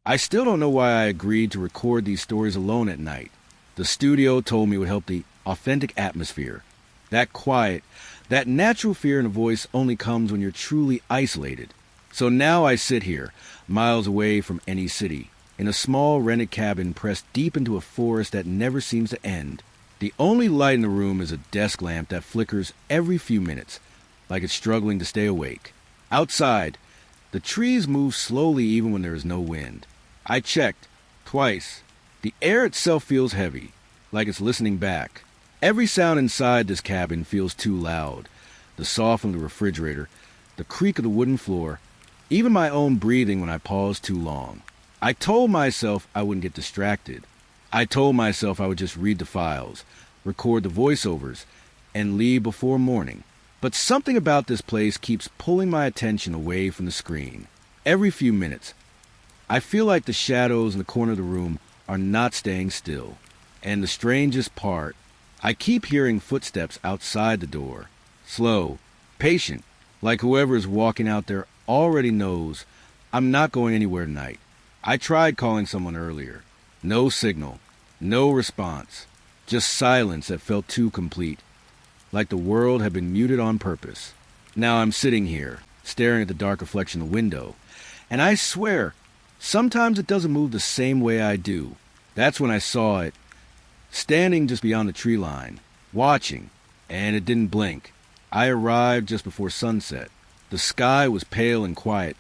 I still don't know why I agreed to record these stories alone at night. The studio told me it would help the authentic atmosphere. That quiet, that natural fear in a voice only comes when you're truly isolated. So now I sit here, miles away from any city, in a small rented cabin pressed deep into a forest that never seems to end. The only light in the room is a desk lamp that flickers every few minutes, like it's struggling to stay awake. Outside, the trees move slowly even when there is no wind. I checked, twice. The air itself feels heavy, like it's listening back. Every sound inside this cabin feels too loud. The sough from the refrigerator, the creak of the wooden floor, even my own breathing when I pause too long. I told myself I wouldn't get distracted. I told myself I would just read the files, record the voiceovers, and leave before morning. But something about this place keeps pulling my attention away from the screen. Every few minutes, I feel like the shadows in the corner of the room are not staying still. And the strangest part, I keep hearing footsteps outside the door. Slow, patient, like whoever is walking out there already knows I'm not going anywhere tonight. I tried calling someone earlier. No signal, no response, just silence that felt too complete, like the world had been muted on purpose. Now I'm sitting here, staring at the dark reflection of the window, and I swear, sometimes it doesn't move the same way I do. That's when I saw it, standing just beyond the tree line, watching, and it didn't blink. I arrived just before sunset. The sky was pale and quiet,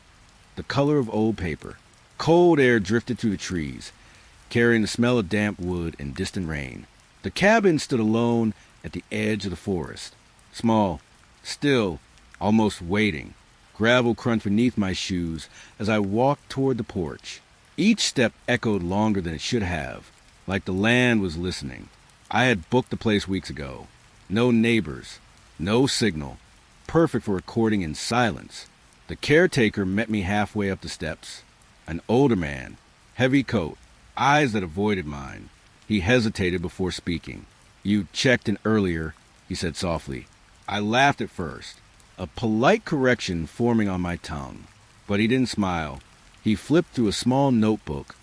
the color of old paper. Cold air drifted through the trees, carrying the smell of damp wood and distant rain. The cabin stood alone at the edge of the forest. Small, still, almost waiting. Gravel crunched beneath my shoes as I walked toward the porch. Each step echoed longer than it should have, like the land was listening. I had booked the place weeks ago. No neighbors, no signal. Perfect for recording in silence. The caretaker met me halfway up the steps. An older man, heavy coat, eyes that avoided mine. He hesitated before speaking. "You checked in earlier," he said softly. I laughed at first, a polite correction forming on my tongue. But he didn't smile. He flipped through a small notebook,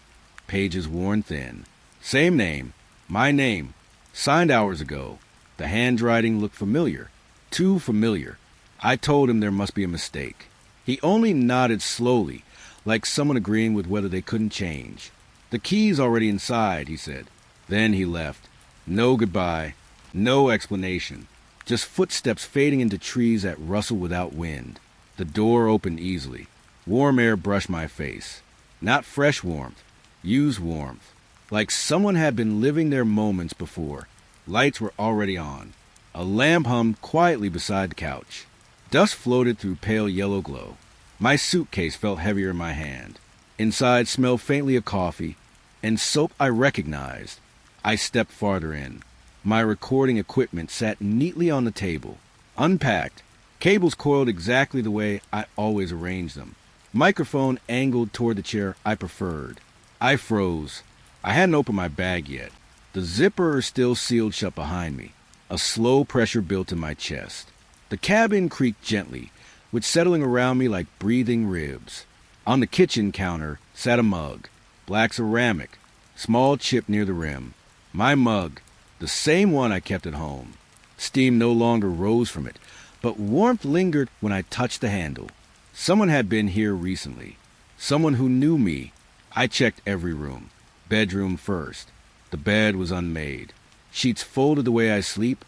pages worn thin. Same name, my name, signed hours ago. The handwriting looked familiar, too familiar. I told him there must be a mistake. He only nodded slowly, like someone agreeing with whether they couldn't change. "The key's already inside," he said. Then he left. No goodbye, no explanation. Just footsteps fading into trees that rustle without wind. The door opened easily. Warm air brushed my face. Not fresh warmth, used warmth. Like someone had been living their moments before. Lights were already on. A lamp hummed quietly beside the couch. Dust floated through pale yellow glow. My suitcase felt heavier in my hand. Inside smelled faintly of coffee and soap I recognized. I stepped farther in. My recording equipment sat neatly on the table, unpacked, cables coiled exactly the way I always arranged them. Microphone angled toward the chair I preferred. I froze. I hadn't opened my bag yet. The zipper still sealed shut behind me. A slow pressure built in my chest. The cabin creaked gently, with settling around me like breathing ribs. On the kitchen counter sat a mug, black ceramic, small chip near the rim. My mug, the same one I kept at home. Steam no longer rose from it, but warmth lingered when I touched the handle. Someone had been here recently. Someone who knew me. I checked every room. Bedroom first. The bed was unmade. Sheets folded the way I sleep.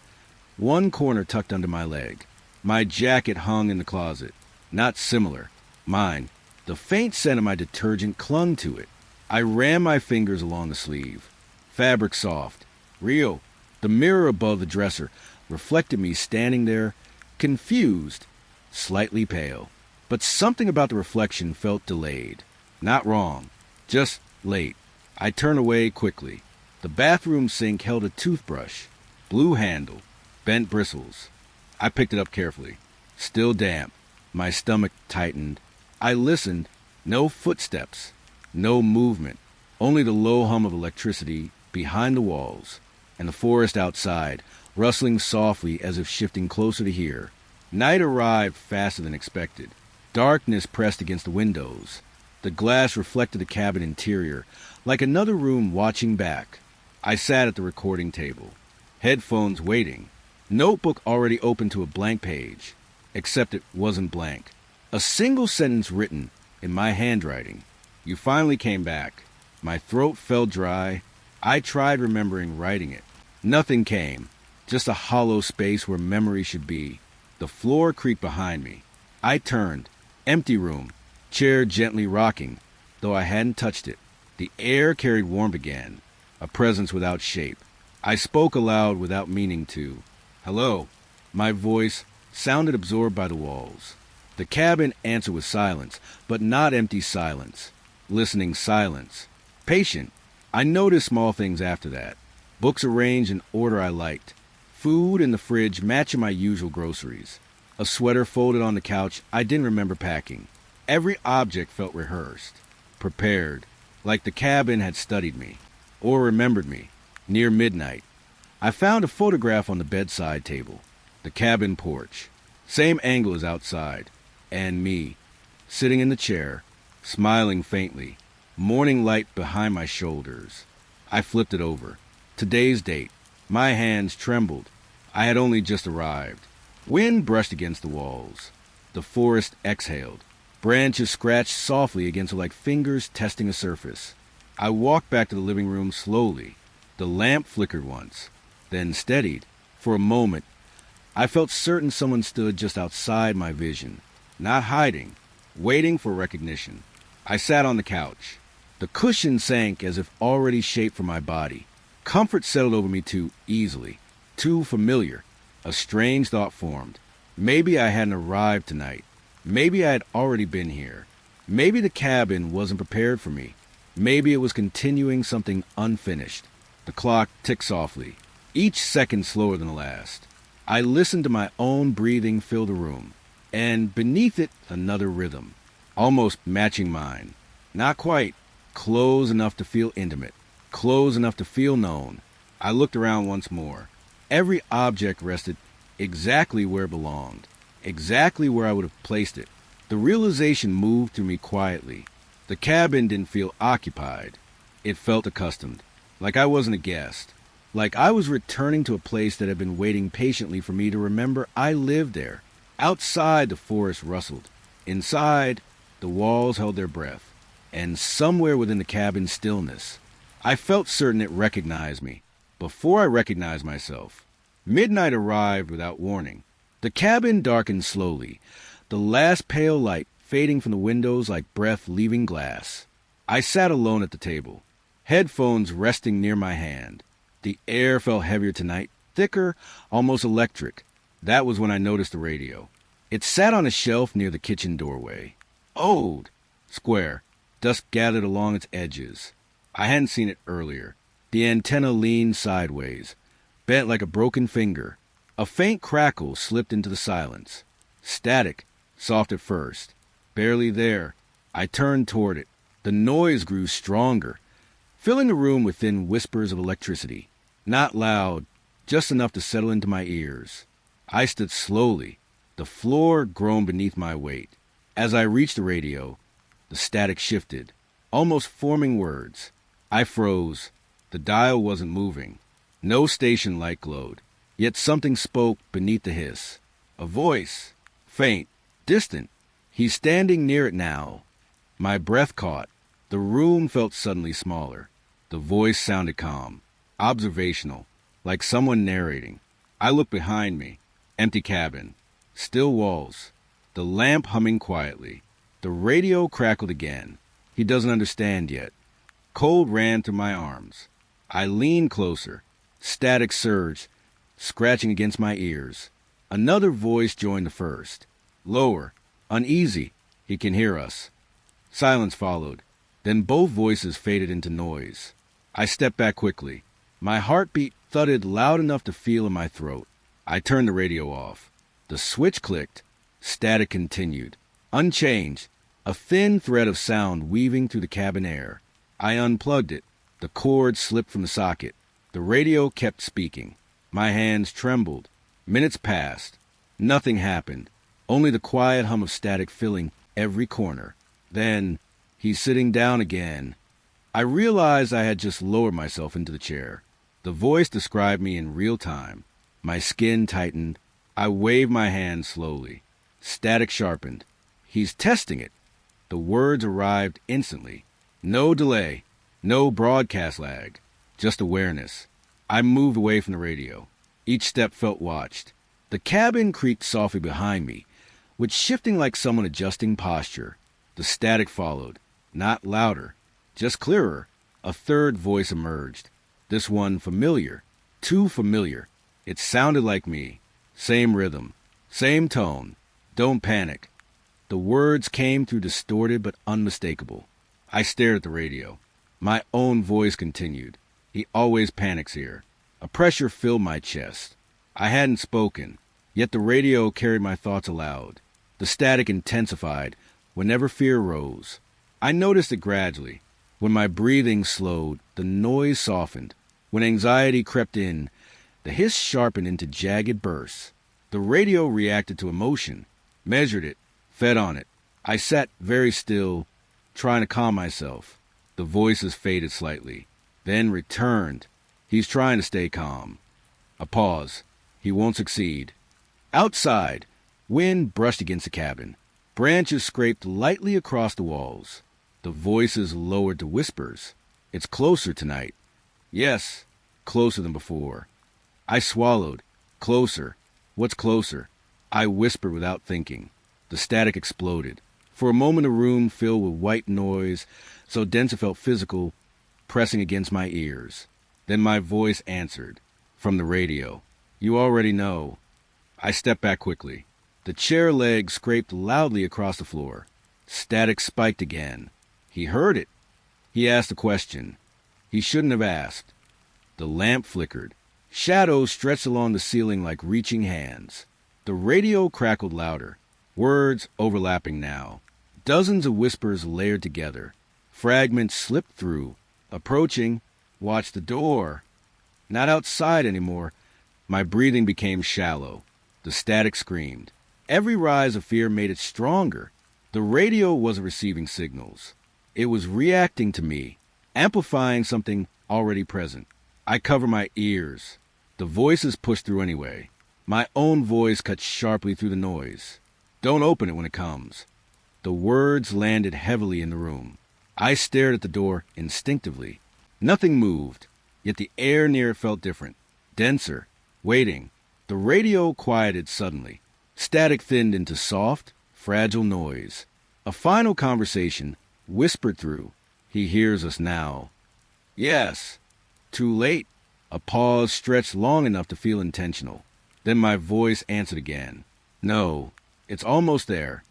One corner tucked under my leg. My jacket hung in the closet. Not similar. Mine. The faint scent of my detergent clung to it. I ran my fingers along the sleeve. Fabric soft. Real. The mirror above the dresser reflected me standing there, confused, slightly pale. But something about the reflection felt delayed. Not wrong. Just late. I turned away quickly. The bathroom sink held a toothbrush. Blue handle. Bent bristles. I picked it up carefully. Still damp. My stomach tightened. I listened. No footsteps. No movement. Only the low hum of electricity behind the walls. And the forest outside, rustling softly as if shifting closer to here. Night arrived faster than expected. Darkness pressed against the windows. The glass reflected the cabin interior, like another room watching back. I sat at the recording table, headphones waiting, notebook already open to a blank page, except it wasn't blank. A single sentence written in my handwriting. You finally came back. My throat felt dry. I tried remembering writing it. Nothing came, just a hollow space where memory should be. The floor creaked behind me. I turned. Empty room. Chair gently rocking, though I hadn't touched it. The air carried warmth again, a presence without shape. I spoke aloud without meaning to. Hello. My voice sounded absorbed by the walls. The cabin answered with silence, but not empty silence. Listening silence. Patient. I noticed small things after that. Books arranged in order I liked. Food in the fridge matching my usual groceries. A sweater folded on the couch I didn't remember packing. Every object felt rehearsed, prepared, like the cabin had studied me, or remembered me. Near midnight, I found a photograph on the bedside table. The cabin porch, same angle as outside, and me, sitting in the chair, smiling faintly, morning light behind my shoulders. I flipped it over. Today's date. My hands trembled. I had only just arrived. Wind brushed against the walls. The forest exhaled. Branches scratched softly against it like fingers testing a surface. I walked back to the living room slowly. The lamp flickered once, then steadied. For a moment, I felt certain someone stood just outside my vision, not hiding, waiting for recognition. I sat on the couch. The cushion sank as if already shaped for my body. Comfort settled over me too easily, too familiar. A strange thought formed. Maybe I hadn't arrived tonight. Maybe I had already been here. Maybe the cabin wasn't prepared for me. Maybe it was continuing something unfinished. The clock ticked softly, each second slower than the last. I listened to my own breathing fill the room, and beneath it another rhythm, almost matching mine. Not quite, close enough to feel intimate, close enough to feel known. I looked around once more. Every object rested exactly where it belonged. Exactly where I would have placed it. The realization moved through me quietly. The cabin didn't feel occupied. It felt accustomed, like I wasn't a guest, like I was returning to a place that had been waiting patiently for me to remember I lived there. Outside, the forest rustled. Inside, the walls held their breath. And somewhere within the cabin's stillness, I felt certain it recognized me, before I recognized myself. Midnight arrived without warning. The cabin darkened slowly, the last pale light fading from the windows like breath leaving glass. I sat alone at the table, headphones resting near my hand. The air felt heavier tonight, thicker, almost electric. That was when I noticed the radio. It sat on a shelf near the kitchen doorway. Old, square, dust gathered along its edges. I hadn't seen it earlier. The antenna leaned sideways, bent like a broken finger. A faint crackle slipped into the silence. Static, soft at first. Barely there. I turned toward it. The noise grew stronger, filling the room with thin whispers of electricity. Not loud, just enough to settle into my ears. I stood slowly. The floor groaned beneath my weight. As I reached the radio, the static shifted, almost forming words. I froze. The dial wasn't moving. No station light glowed. Yet something spoke beneath the hiss. A voice, faint, distant. He's standing near it now. My breath caught. The room felt suddenly smaller. The voice sounded calm, observational, like someone narrating. I looked behind me. Empty cabin. Still walls. The lamp humming quietly. The radio crackled again. He doesn't understand yet. Cold ran through my arms. I leaned closer. Static surged, scratching against my ears. Another voice joined the first. Lower, uneasy. He can hear us. Silence followed. Then both voices faded into noise. I stepped back quickly. My heartbeat thudded loud enough to feel in my throat. I turned the radio off. The switch clicked. Static continued. Unchanged. A thin thread of sound weaving through the cabin air. I unplugged it. The cord slipped from the socket. The radio kept speaking. My hands trembled. Minutes passed. Nothing happened. Only the quiet hum of static filling every corner. Then He's sitting down again. I realized I had just lowered myself into the chair. The voice described me in real time. My skin tightened. I waved my hand slowly. Static sharpened. He's testing it. The words arrived instantly. No delay. No broadcast lag. Just awareness. I moved away from the radio. Each step felt watched. The cabin creaked softly behind me, with shifting like someone adjusting posture. The static followed. Not louder. Just clearer. A third voice emerged. This one familiar. Too familiar. It sounded like me. Same rhythm. Same tone. Don't panic. The words came through distorted but unmistakable. I stared at the radio. My own voice continued. He always panics here. A pressure filled my chest. I hadn't spoken, yet the radio carried my thoughts aloud. The static intensified whenever fear rose. I noticed it gradually. When my breathing slowed, the noise softened. When anxiety crept in, the hiss sharpened into jagged bursts. The radio reacted to emotion, measured it, fed on it. I sat very still, trying to calm myself. The voices faded slightly, then returned. He's trying to stay calm. A pause. He won't succeed. Outside, wind brushed against the cabin. Branches scraped lightly across the walls. The voices lowered to whispers. It's closer tonight. Yes, closer than before. I swallowed. Closer. What's closer? I whispered without thinking. The static exploded. For a moment, a room filled with white noise, so dense it felt physical, pressing against my ears. Then my voice answered, from the radio. You already know. I stepped back quickly. The chair legs scraped loudly across the floor. Static spiked again. He heard it. He asked a question. He shouldn't have asked. The lamp flickered. Shadows stretched along the ceiling like reaching hands. The radio crackled louder. Words overlapping now. Dozens of whispers layered together. Fragments slipped through. Approaching. Watch the door. Not outside anymore. My breathing became shallow. The static screamed. Every rise of fear made it stronger. The radio wasn't receiving signals. It was reacting to me, amplifying something already present. I covered my ears. The voices pushed through anyway. My own voice cut sharply through the noise. Don't open it when it comes. The words landed heavily in the room. I stared at the door instinctively. Nothing moved, yet the air near it felt different, denser, waiting. The radio quieted suddenly. Static thinned into soft, fragile noise. A final conversation whispered through. He hears us now. Yes. Too late. A pause stretched long enough to feel intentional. Then my voice answered again. No, it's almost there.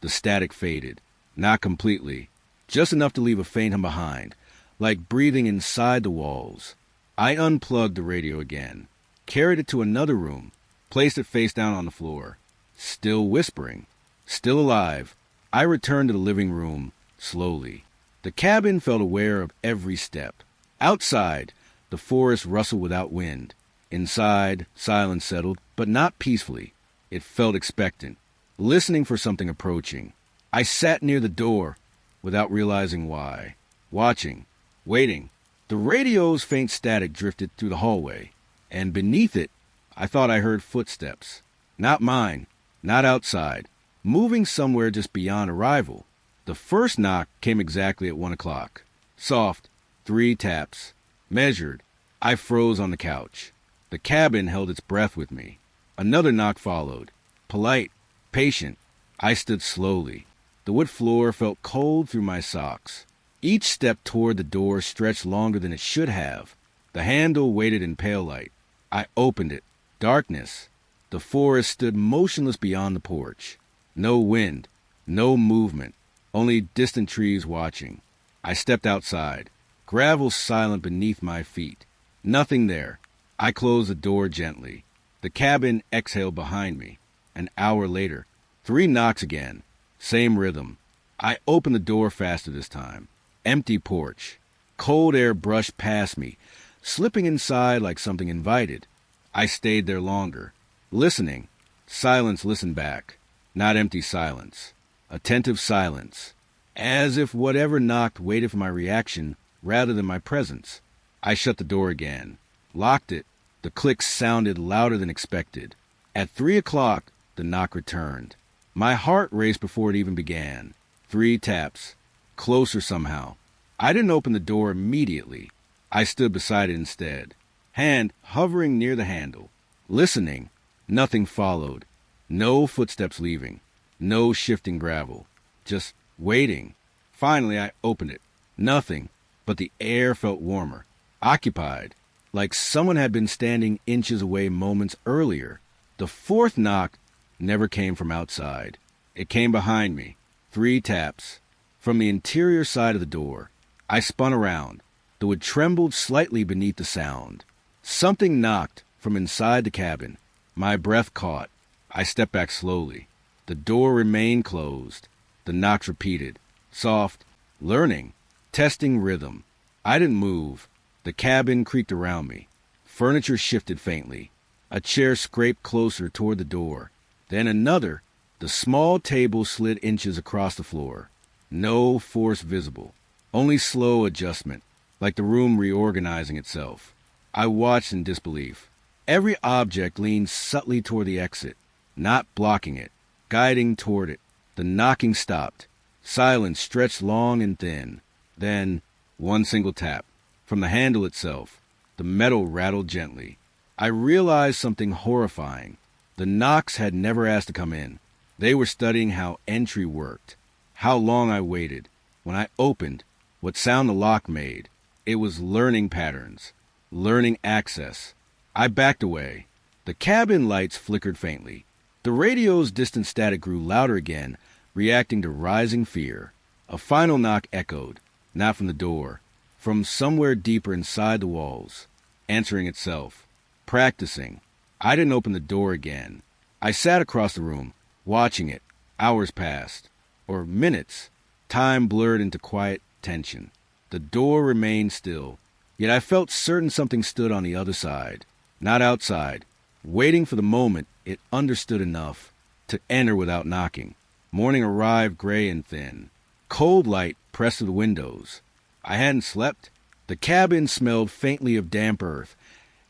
The static faded. Not completely. Just enough to leave a faint hum behind, like breathing inside the walls. I unplugged the radio again, carried it to another room, placed it face down on the floor. Still whispering. Still alive. I returned to the living room, slowly. The cabin felt aware of every step. Outside, the forest rustled without wind. Inside, silence settled, but not peacefully. It felt expectant, listening for something approaching. I sat near the door, without realizing why. Watching, waiting. The radio's faint static drifted through the hallway, and beneath it, I thought I heard footsteps. Not mine, not outside, moving somewhere just beyond arrival. The first knock came exactly at 1 o'clock. Soft, 3 taps. Measured. I froze on the couch. The cabin held its breath with me. Another knock followed. Polite, patient. I stood slowly. The wood floor felt cold through my socks. Each step toward the door stretched longer than it should have. The handle waited in pale light. I opened it. Darkness. The forest stood motionless beyond the porch. No wind. No movement. Only distant trees watching. I stepped outside. Gravel silent beneath my feet. Nothing there. I closed the door gently. The cabin exhaled behind me. An hour later, 3 knocks again. Same rhythm. I opened the door faster this time. Empty porch. Cold air brushed past me, slipping inside like something invited. I stayed there longer. Listening. Silence listened back. Not empty silence. Attentive silence. as if whatever knocked waited for my reaction rather than my presence. I shut the door again, locked it. The click sounded louder than expected. At 3 o'clock, the knock returned. My heart raced before it even began. 3 taps. Closer somehow. I didn't open the door immediately. I stood beside it instead, hand hovering near the handle. Listening. Nothing followed. No footsteps leaving. No shifting gravel. Just waiting. Finally, I opened it. Nothing, but the air felt warmer. Occupied, like someone had been standing inches away moments earlier. The fourth knock never came from outside. It came behind me. 3 taps. From the interior side of the door. I spun around, though it trembled slightly beneath the sound. Something knocked from inside the cabin. My breath caught. I stepped back slowly. The door remained closed. The knocks repeated. Soft, learning, testing rhythm. I didn't move. The cabin creaked around me. Furniture shifted faintly. A chair scraped closer toward the door. Then another. The small table slid inches across the floor. No force visible. Only slow adjustment, like the room reorganizing itself. I watched in disbelief. Every object leaned subtly toward the exit, not blocking it, guiding toward it. The knocking stopped. Silence stretched long and thin. Then, one single tap. From the handle itself, the metal rattled gently. I realized something horrifying. The knocks had never asked to come in. They were studying how entry worked, how long I waited. When I opened, what sound the lock made. It was learning patterns, learning access. I backed away. The cabin lights flickered faintly. The radio's distant static grew louder again, reacting to rising fear. A final knock echoed, not from the door, from somewhere deeper inside the walls, answering itself, practicing. I didn't open the door again. I sat across the room, watching it. Hours passed, or minutes. Time blurred into quiet tension. The door remained still, yet I felt certain something stood on the other side, not outside, waiting for the moment it understood enough to enter without knocking. Morning arrived gray and thin. Cold light pressed through the windows. I hadn't slept. The cabin smelled faintly of damp earth,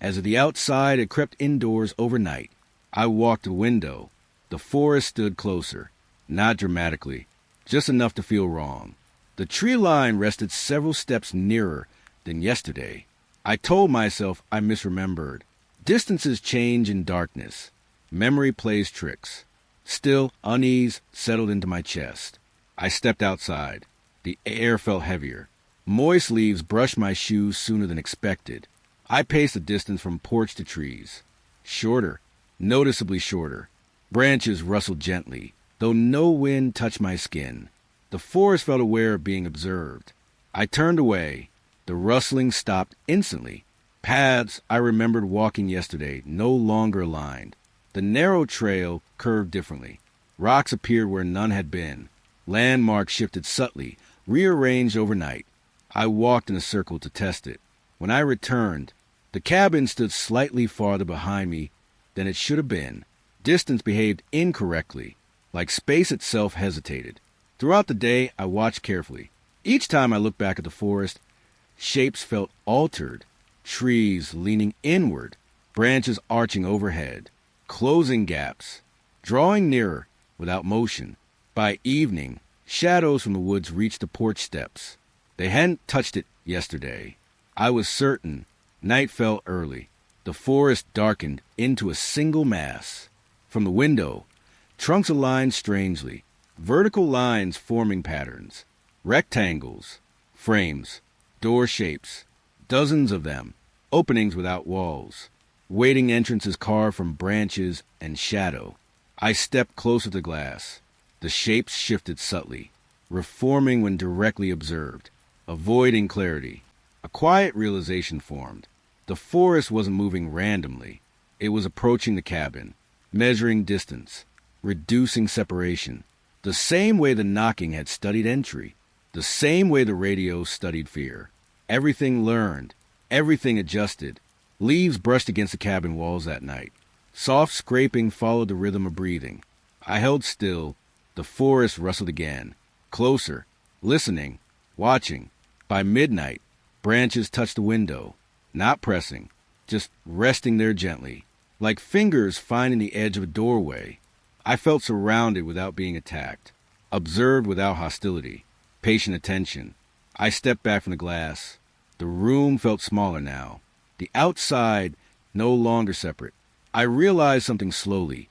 as if the outside had crept indoors overnight. I walked to the window. The forest stood closer, not dramatically, just enough to feel wrong. The tree line rested several steps nearer than yesterday. I told myself I misremembered. Distances change in darkness. Memory plays tricks. Still, unease settled into my chest. I stepped outside. The air felt heavier. Moist leaves brushed my shoes sooner than expected. I paced the distance from porch to trees. Shorter, noticeably shorter. Branches rustled gently, though no wind touched my skin. The forest felt aware of being observed. I turned away. The rustling stopped instantly. Paths I remembered walking yesterday no longer aligned. The narrow trail curved differently. Rocks appeared where none had been. Landmarks shifted subtly, rearranged overnight. I walked in a circle to test it. When I returned, the cabin stood slightly farther behind me than it should have been. Distance behaved incorrectly, like space itself hesitated. Throughout the day, I watched carefully. Each time I looked back at the forest, shapes felt altered. Trees leaning inward, branches arching overhead, closing gaps, drawing nearer without motion. By evening, shadows from the woods reached the porch steps. They hadn't touched it yesterday. I was certain. Night fell early. The forest darkened into a single mass. From the window, trunks aligned strangely, vertical lines forming patterns, rectangles, frames, door shapes, dozens of them, openings without walls, waiting entrances carved from branches and shadow. I stepped closer to the glass. The shapes shifted subtly, reforming when directly observed, avoiding clarity. A quiet realization formed. The forest wasn't moving randomly. It was approaching the cabin, measuring distance, reducing separation. The same way the knocking had studied entry. The same way the radio studied fear. Everything learned. Everything adjusted. Leaves brushed against the cabin walls that night. Soft scraping followed the rhythm of breathing. I held still. The forest rustled again. Closer. listening, watching. By midnight, branches touched the window, not pressing, just resting there gently, like fingers finding the edge of a doorway. I felt surrounded without being attacked, observed without hostility, patient attention. I stepped back from the glass. The room felt smaller now, the outside no longer separate. I realized something slowly,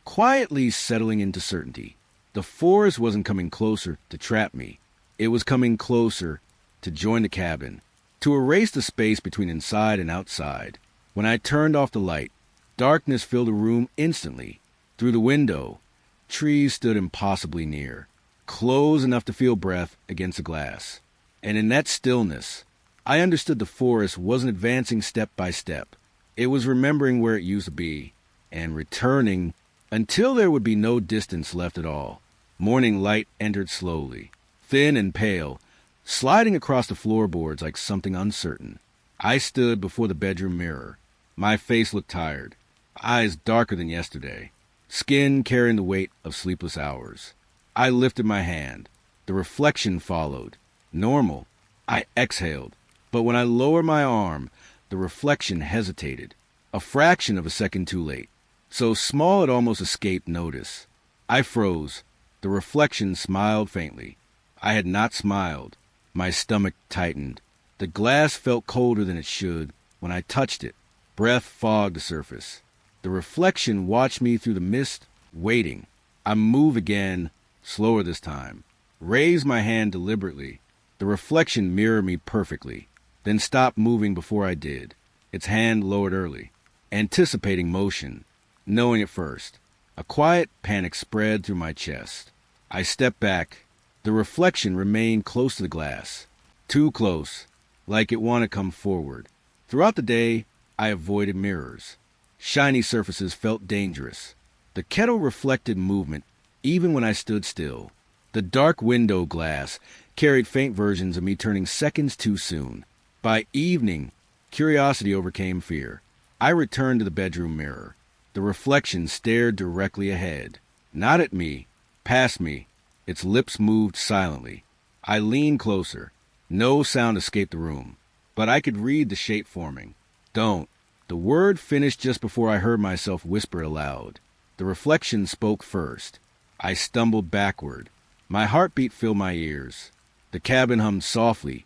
quietly settling into certainty. The forest wasn't coming closer to trap me. It was coming closer to join the cabin, to erase the space between inside and outside. When I turned off the light, darkness filled the room instantly. Through the window, trees stood impossibly near, close enough to feel breath against the glass. And in that stillness, I understood the forest wasn't advancing step by step. It was remembering where it used to be, and returning until there would be no distance left at all. Morning light entered slowly, thin and pale, sliding across the floorboards like something uncertain. I stood before the bedroom mirror. My face looked tired, eyes darker than yesterday, skin carrying the weight of sleepless hours. I lifted my hand. The reflection followed. Normal. I exhaled. But when I lowered my arm, the reflection hesitated, a fraction of a second too late, so small it almost escaped notice. I froze. The reflection smiled faintly. I had not smiled. My stomach tightened. The glass felt colder than it should when I touched it. Breath fogged the surface. The reflection watched me through the mist, waiting. I moved again, slower this time. Raised my hand deliberately. The reflection mirrored me perfectly, then stopped moving before I did. Its hand lowered early, anticipating motion, knowing it first. A quiet panic spread through my chest. I stepped back. The reflection remained close to the glass. Too close, like it wanted to come forward. Throughout the day, I avoided mirrors. Shiny surfaces felt dangerous. The kettle reflected movement, even when I stood still. The dark window glass carried faint versions of me turning seconds too soon. By evening, curiosity overcame fear. I returned to the bedroom mirror. The reflection stared directly ahead. Not at me, past me. Its lips moved silently. I leaned closer. No sound escaped the room, but I could read the shape forming. Don't. The word finished just before I heard myself whisper aloud. The reflection spoke first. I stumbled backward. My heartbeat filled my ears. The cabin hummed softly,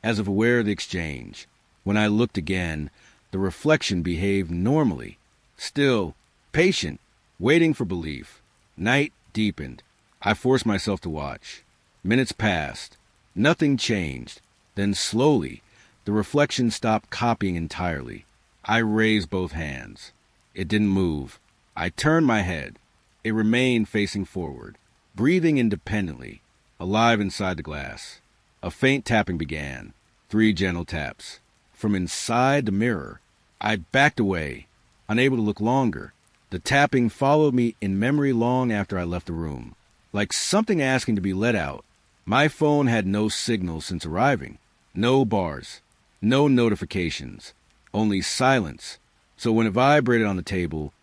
as if aware of the exchange. When I looked again, the reflection behaved normally. Still, patient, waiting for belief. Night deepened. I forced myself to watch. Minutes passed. Nothing changed. Then slowly, the reflection stopped copying entirely. I raised both hands. It didn't move. I turned my head. It remained facing forward, breathing independently, alive inside the glass. A faint tapping began. 3 gentle taps. From inside the mirror, I backed away, unable to look longer. The tapping followed me in memory long after I left the room, like something asking to be let out. My phone had no signal since arriving. No bars. No notifications. Only silence. So when it vibrated on the table,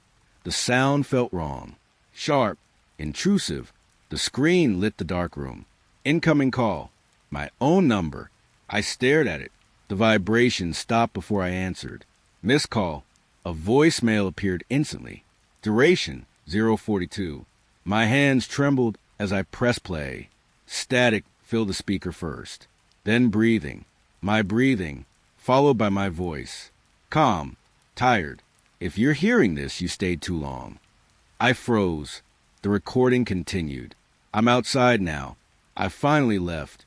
the sound felt wrong. Sharp. Intrusive. The screen lit the dark room. Incoming call. My own number. I stared at it. The vibration stopped before I answered. Missed call. A voicemail appeared instantly. Duration, 042. My hands trembled as I pressed play. Static filled the speaker first. Then breathing. My breathing, followed by my voice. Calm. Tired. If you're hearing this, you stayed too long. I froze. The recording continued. I'm outside now. I finally left.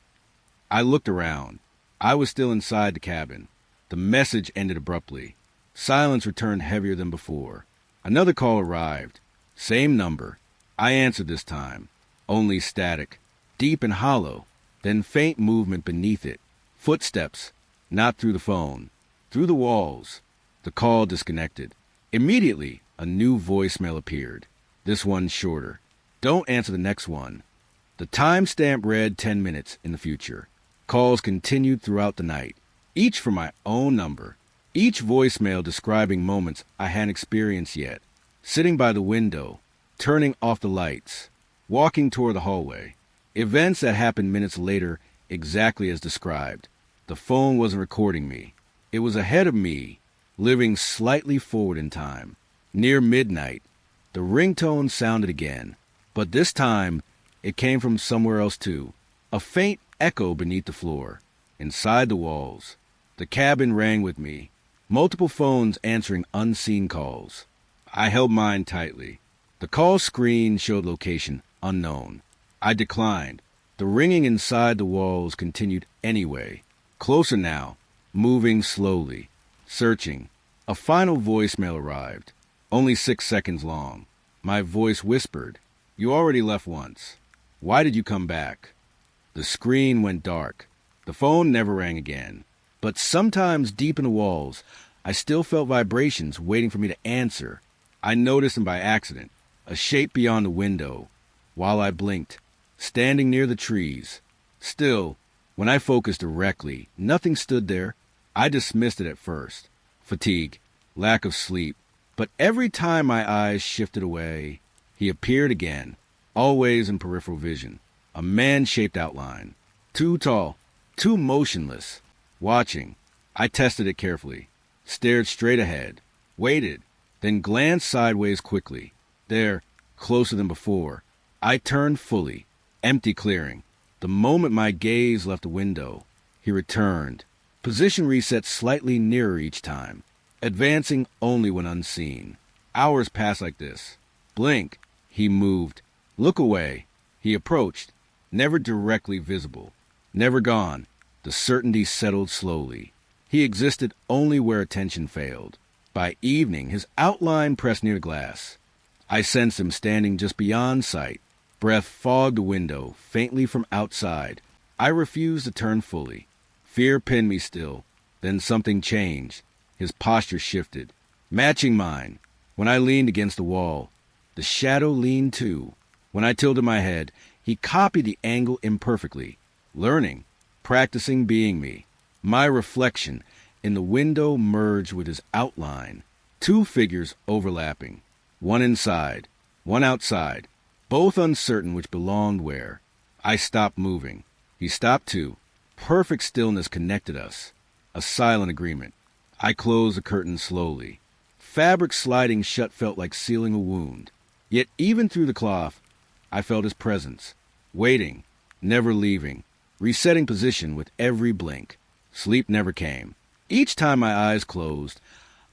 I looked around. I was still inside the cabin. The message ended abruptly. Silence returned heavier than before. Another call arrived. Same number. I answered this time. Only static. Deep and hollow. Then faint movement beneath it. Footsteps. Not through the phone. Through the walls. The call disconnected. Immediately, a new voicemail appeared. This one shorter. Don't answer the next one. The timestamp read 10 minutes in the future. Calls continued throughout the night, each from my own number, each voicemail describing moments I hadn't experienced yet. Sitting by the window, turning off the lights, walking toward the hallway. Events that happened minutes later, exactly as described. The phone wasn't recording me. It was ahead of me, living slightly forward in time. Near midnight, the ringtone sounded again, but this time it came from somewhere else too. A faint echo beneath the floor, inside the walls. The cabin rang with me, multiple phones answering unseen calls. I held mine tightly. The call screen showed location unknown. I declined. The ringing inside the walls continued anyway. Closer now, moving slowly, searching. A final voicemail arrived, only 6 seconds long. My voice whispered, "You already left once. Why did you come back?" The screen went dark. The phone never rang again. But sometimes deep in the walls, I still felt vibrations waiting for me to answer. I noticed them by accident, a shape beyond the window. While I blinked, standing near the trees. Still, when I focused directly, nothing stood there. I dismissed it at first. Fatigue, lack of sleep. But every time my eyes shifted away, he appeared again, always in peripheral vision. A man-shaped outline. Too tall, too motionless. Watching. I tested it carefully. Stared straight ahead. Waited. Then glanced sideways quickly. There, closer than before. I turned fully. Empty clearing. The moment my gaze left the window, he returned. Position reset slightly nearer each time. Advancing only when unseen. Hours passed like this. Blink. He moved. Look away. He approached. Never directly visible. Never gone. The certainty settled slowly. He existed only where attention failed. By evening, his outline pressed near the glass. I sensed him standing just beyond sight. Breath fogged the window, faintly from outside. I refused to turn fully. Fear pinned me still. Then something changed. His posture shifted, matching mine. When I leaned against the wall, the shadow leaned too. When I tilted my head, he copied the angle imperfectly, learning, practicing being me. My reflection in the window merged with his outline. 2 figures overlapping, one inside, one outside, both uncertain which belonged where. I stopped moving. He stopped too. Perfect stillness connected us. A silent agreement. I closed the curtain slowly. Fabric sliding shut felt like sealing a wound. Yet even through the cloth, I felt his presence. Waiting, never leaving, resetting position with every blink. Sleep never came. Each time my eyes closed,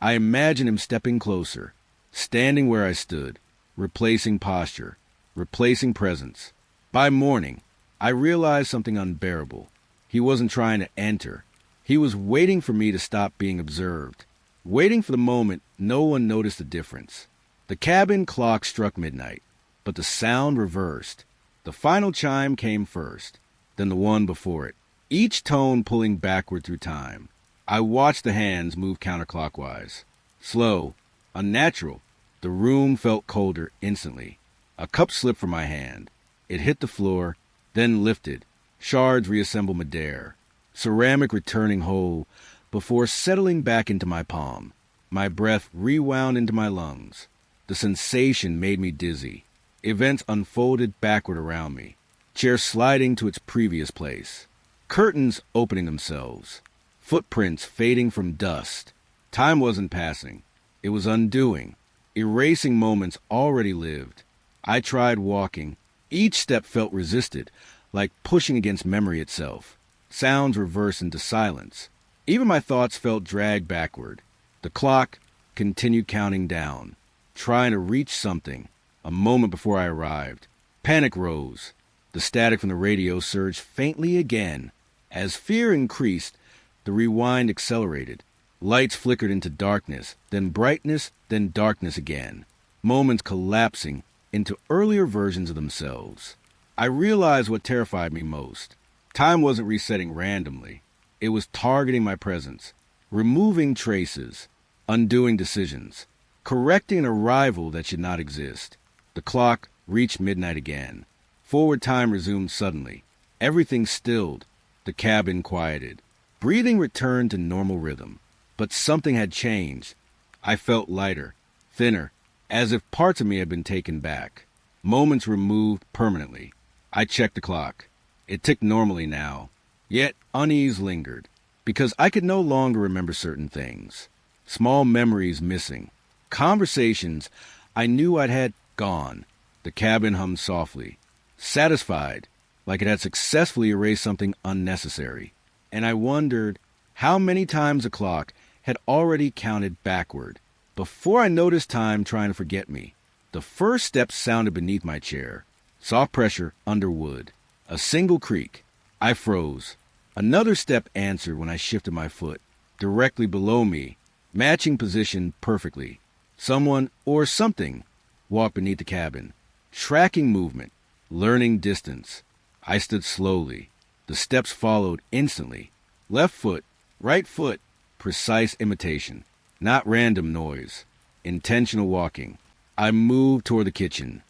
I imagined him stepping closer, standing where I stood, replacing posture, replacing presence. By morning, I realized something unbearable. He wasn't trying to enter. He was waiting for me to stop being observed, waiting for the moment no one noticed the difference. The cabin clock struck midnight, but the sound reversed. The final chime came first, then the one before it, each tone pulling backward through time. I watched the hands move counterclockwise. Slow, unnatural. The room felt colder instantly. A cup slipped from my hand. It hit the floor, then lifted. Shards reassembled midair. Ceramic returning whole before settling back into my palm. My breath rewound into my lungs. The sensation made me dizzy. Events unfolded backward around me. Chair sliding to its previous place. Curtains opening themselves. Footprints fading from dust. Time wasn't passing. It was undoing, erasing moments already lived. I tried walking. Each step felt resisted, like pushing against memory itself. Sounds reversed into silence. Even my thoughts felt dragged backward. The clock continued counting down, trying to reach something. A moment before I arrived, panic rose. The static from the radio surged faintly again. As fear increased, the rewind accelerated. Lights flickered into darkness, then brightness, then darkness again. Moments collapsing into earlier versions of themselves. I realized what terrified me most. Time wasn't resetting randomly. It was targeting my presence, removing traces, undoing decisions, correcting an arrival that should not exist. The clock reached midnight again. Forward time resumed suddenly. Everything stilled. The cabin quieted. Breathing returned to normal rhythm. But something had changed. I felt lighter, thinner, as if parts of me had been taken back. Moments removed permanently. I checked the clock. It ticked normally now. Yet unease lingered, because I could no longer remember certain things. Small memories missing. Conversations I knew I'd had gone. The cabin hummed softly. Satisfied, like it had successfully erased something unnecessary. And I wondered how many times the clock had already counted backward before I noticed time trying to forget me. The first step sounded beneath my chair. Soft pressure under wood. A single creak. I froze. Another step answered when I shifted my foot. Directly below me, matching position perfectly. Someone or something walked beneath the cabin. Tracking movement. Learning distance. I stood slowly. The steps followed instantly. Left foot, right foot, precise imitation. Not random noise. Intentional walking. I moved toward the kitchen.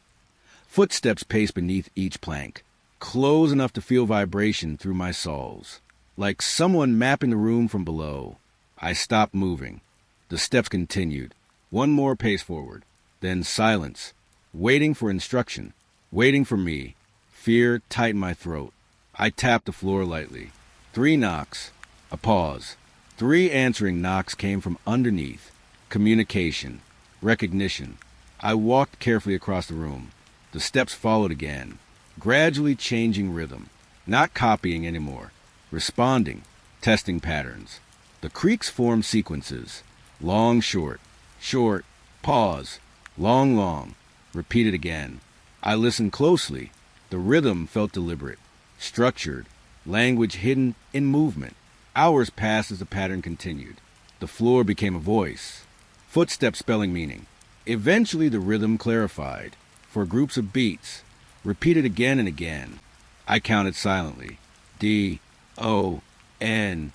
Footsteps paced beneath each plank. Close enough to feel vibration through my soles. Like someone mapping the room from below. I stopped moving. The steps continued. One more pace forward. Then silence. Waiting for instruction. Waiting for me. Fear tightened my throat. I tapped the floor lightly. 3 knocks. A pause. 3 answering knocks came from underneath. Communication. Recognition. I walked carefully across the room. The steps followed again. Gradually changing rhythm. Not copying anymore. Responding. Testing patterns. The creaks formed sequences. Long, short. Short. Pause. Long, long. Repeated again. I listened closely. The rhythm felt deliberate. Structured. Language hidden in movement. Hours passed as the pattern continued. The floor became a voice. Footsteps spelling meaning. Eventually the rhythm clarified. For groups of beats. Repeated again and again. I counted silently. D, O, N,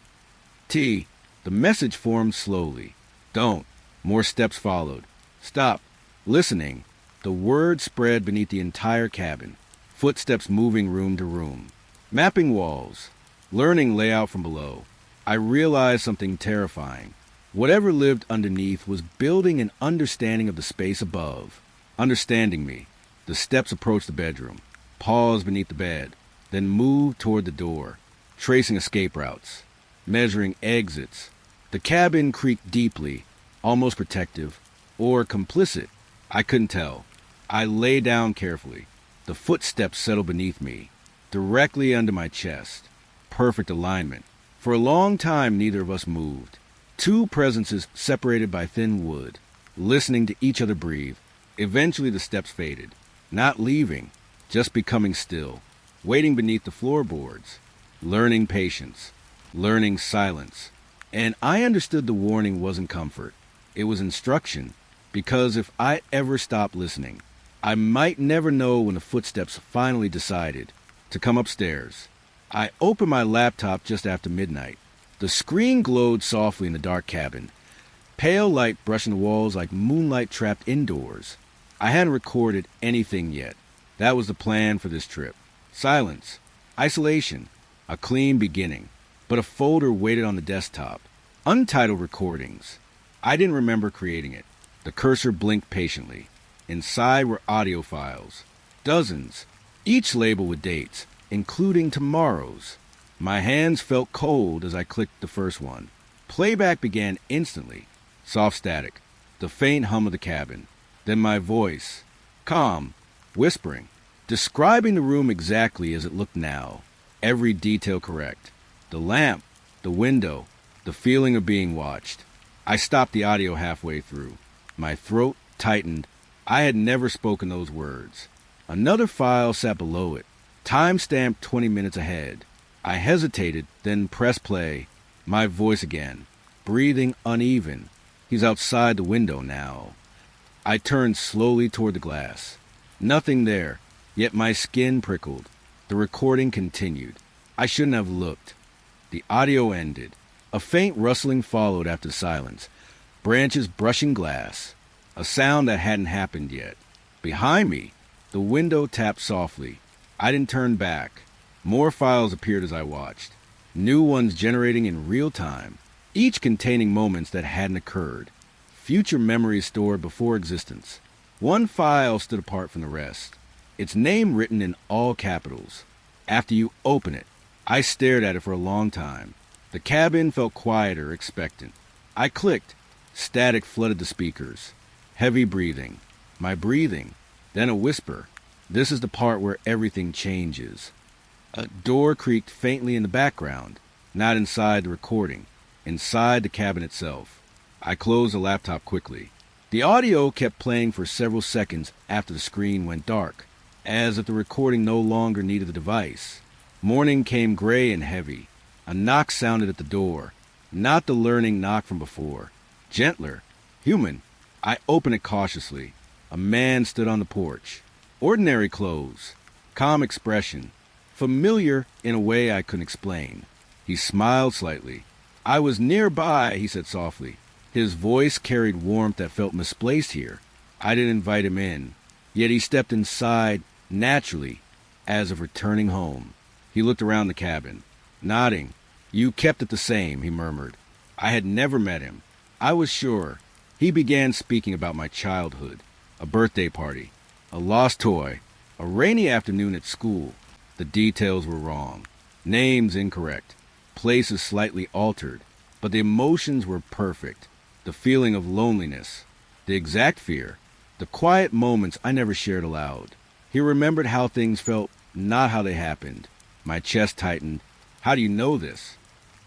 T. The message formed slowly. Don't. More steps followed. Stop. Listening. The word spread beneath the entire cabin. Footsteps moving room to room. Mapping walls. Learning layout from below. I realized something terrifying. Whatever lived underneath was building an understanding of the space above. Understanding me. The steps approached the bedroom. Paused beneath the bed. Then moved toward the door. Tracing escape routes. Measuring exits. The cabin creaked deeply. Almost protective. Or complicit. I couldn't tell. I lay down carefully. The footsteps settled beneath me. Directly under my chest. Perfect alignment. For a long time, neither of us moved. 2 presences separated by thin wood. Listening to each other breathe. Eventually the steps faded. Not leaving. Just becoming still. Waiting beneath the floorboards. Learning patience. Learning silence. And I understood the warning wasn't comfort. It was instruction. Because if I ever stopped listening, I might never know when the footsteps finally decided to come upstairs. I opened my laptop just after midnight. The screen glowed softly in the dark cabin. Pale light brushing the walls like moonlight trapped indoors. I hadn't recorded anything yet. That was the plan for this trip. Silence. Isolation. A clean beginning. But a folder waited on the desktop. Untitled recordings. I didn't remember creating it. The cursor blinked patiently. Inside were audio files. Dozens. Each labeled with dates, including tomorrow's. My hands felt cold as I clicked the first one. Playback began instantly. Soft static. The faint hum of the cabin. Then my voice. Calm. Whispering. Describing the room exactly as it looked now. Every detail correct. The lamp. The window. The feeling of being watched. I stopped the audio halfway through. My throat tightened. I had never spoken those words. Another file sat below it. Time-stamped 20 minutes ahead. I hesitated, then pressed play. My voice again. Breathing uneven. He's outside the window now. I turned slowly toward the glass. Nothing there, yet my skin prickled. The recording continued. I shouldn't have looked. The audio ended. A faint rustling followed after silence. Branches brushing glass. A sound that hadn't happened yet. Behind me, the window tapped softly. I didn't turn back. More files appeared as I watched. New ones generating in real time. Each containing moments that hadn't occurred. Future memories stored before existence. One file stood apart from the rest. its name written in all capitals. After you open it, I stared at it for a long time. The cabin felt quieter, expectant. I clicked. Static flooded the speakers. Heavy breathing. My breathing. Then a whisper. This is the part where everything changes. A door creaked faintly in the background, not inside the recording, inside the cabin itself. I closed the laptop quickly. The audio kept playing for several seconds after the screen went dark, as if the recording no longer needed the device. Morning came gray and heavy. A knock sounded at the door, not the learning knock from before. Gentler, human. I opened it cautiously. A man stood on the porch. Ordinary clothes, calm expression, familiar in a way I couldn't explain. He smiled slightly. I was nearby, he said softly. His voice carried warmth that felt misplaced here. I didn't invite him in, yet he stepped inside naturally, as if returning home. He looked around the cabin, nodding. You kept it the same, he murmured. I had never met him. I was sure. He began speaking about my childhood, a birthday party, a lost toy, a rainy afternoon at school. The details were wrong, names incorrect, places slightly altered, but the emotions were perfect. The feeling of loneliness, the exact fear, the quiet moments I never shared aloud. He remembered how things felt, not how they happened. My chest tightened. How do you know this?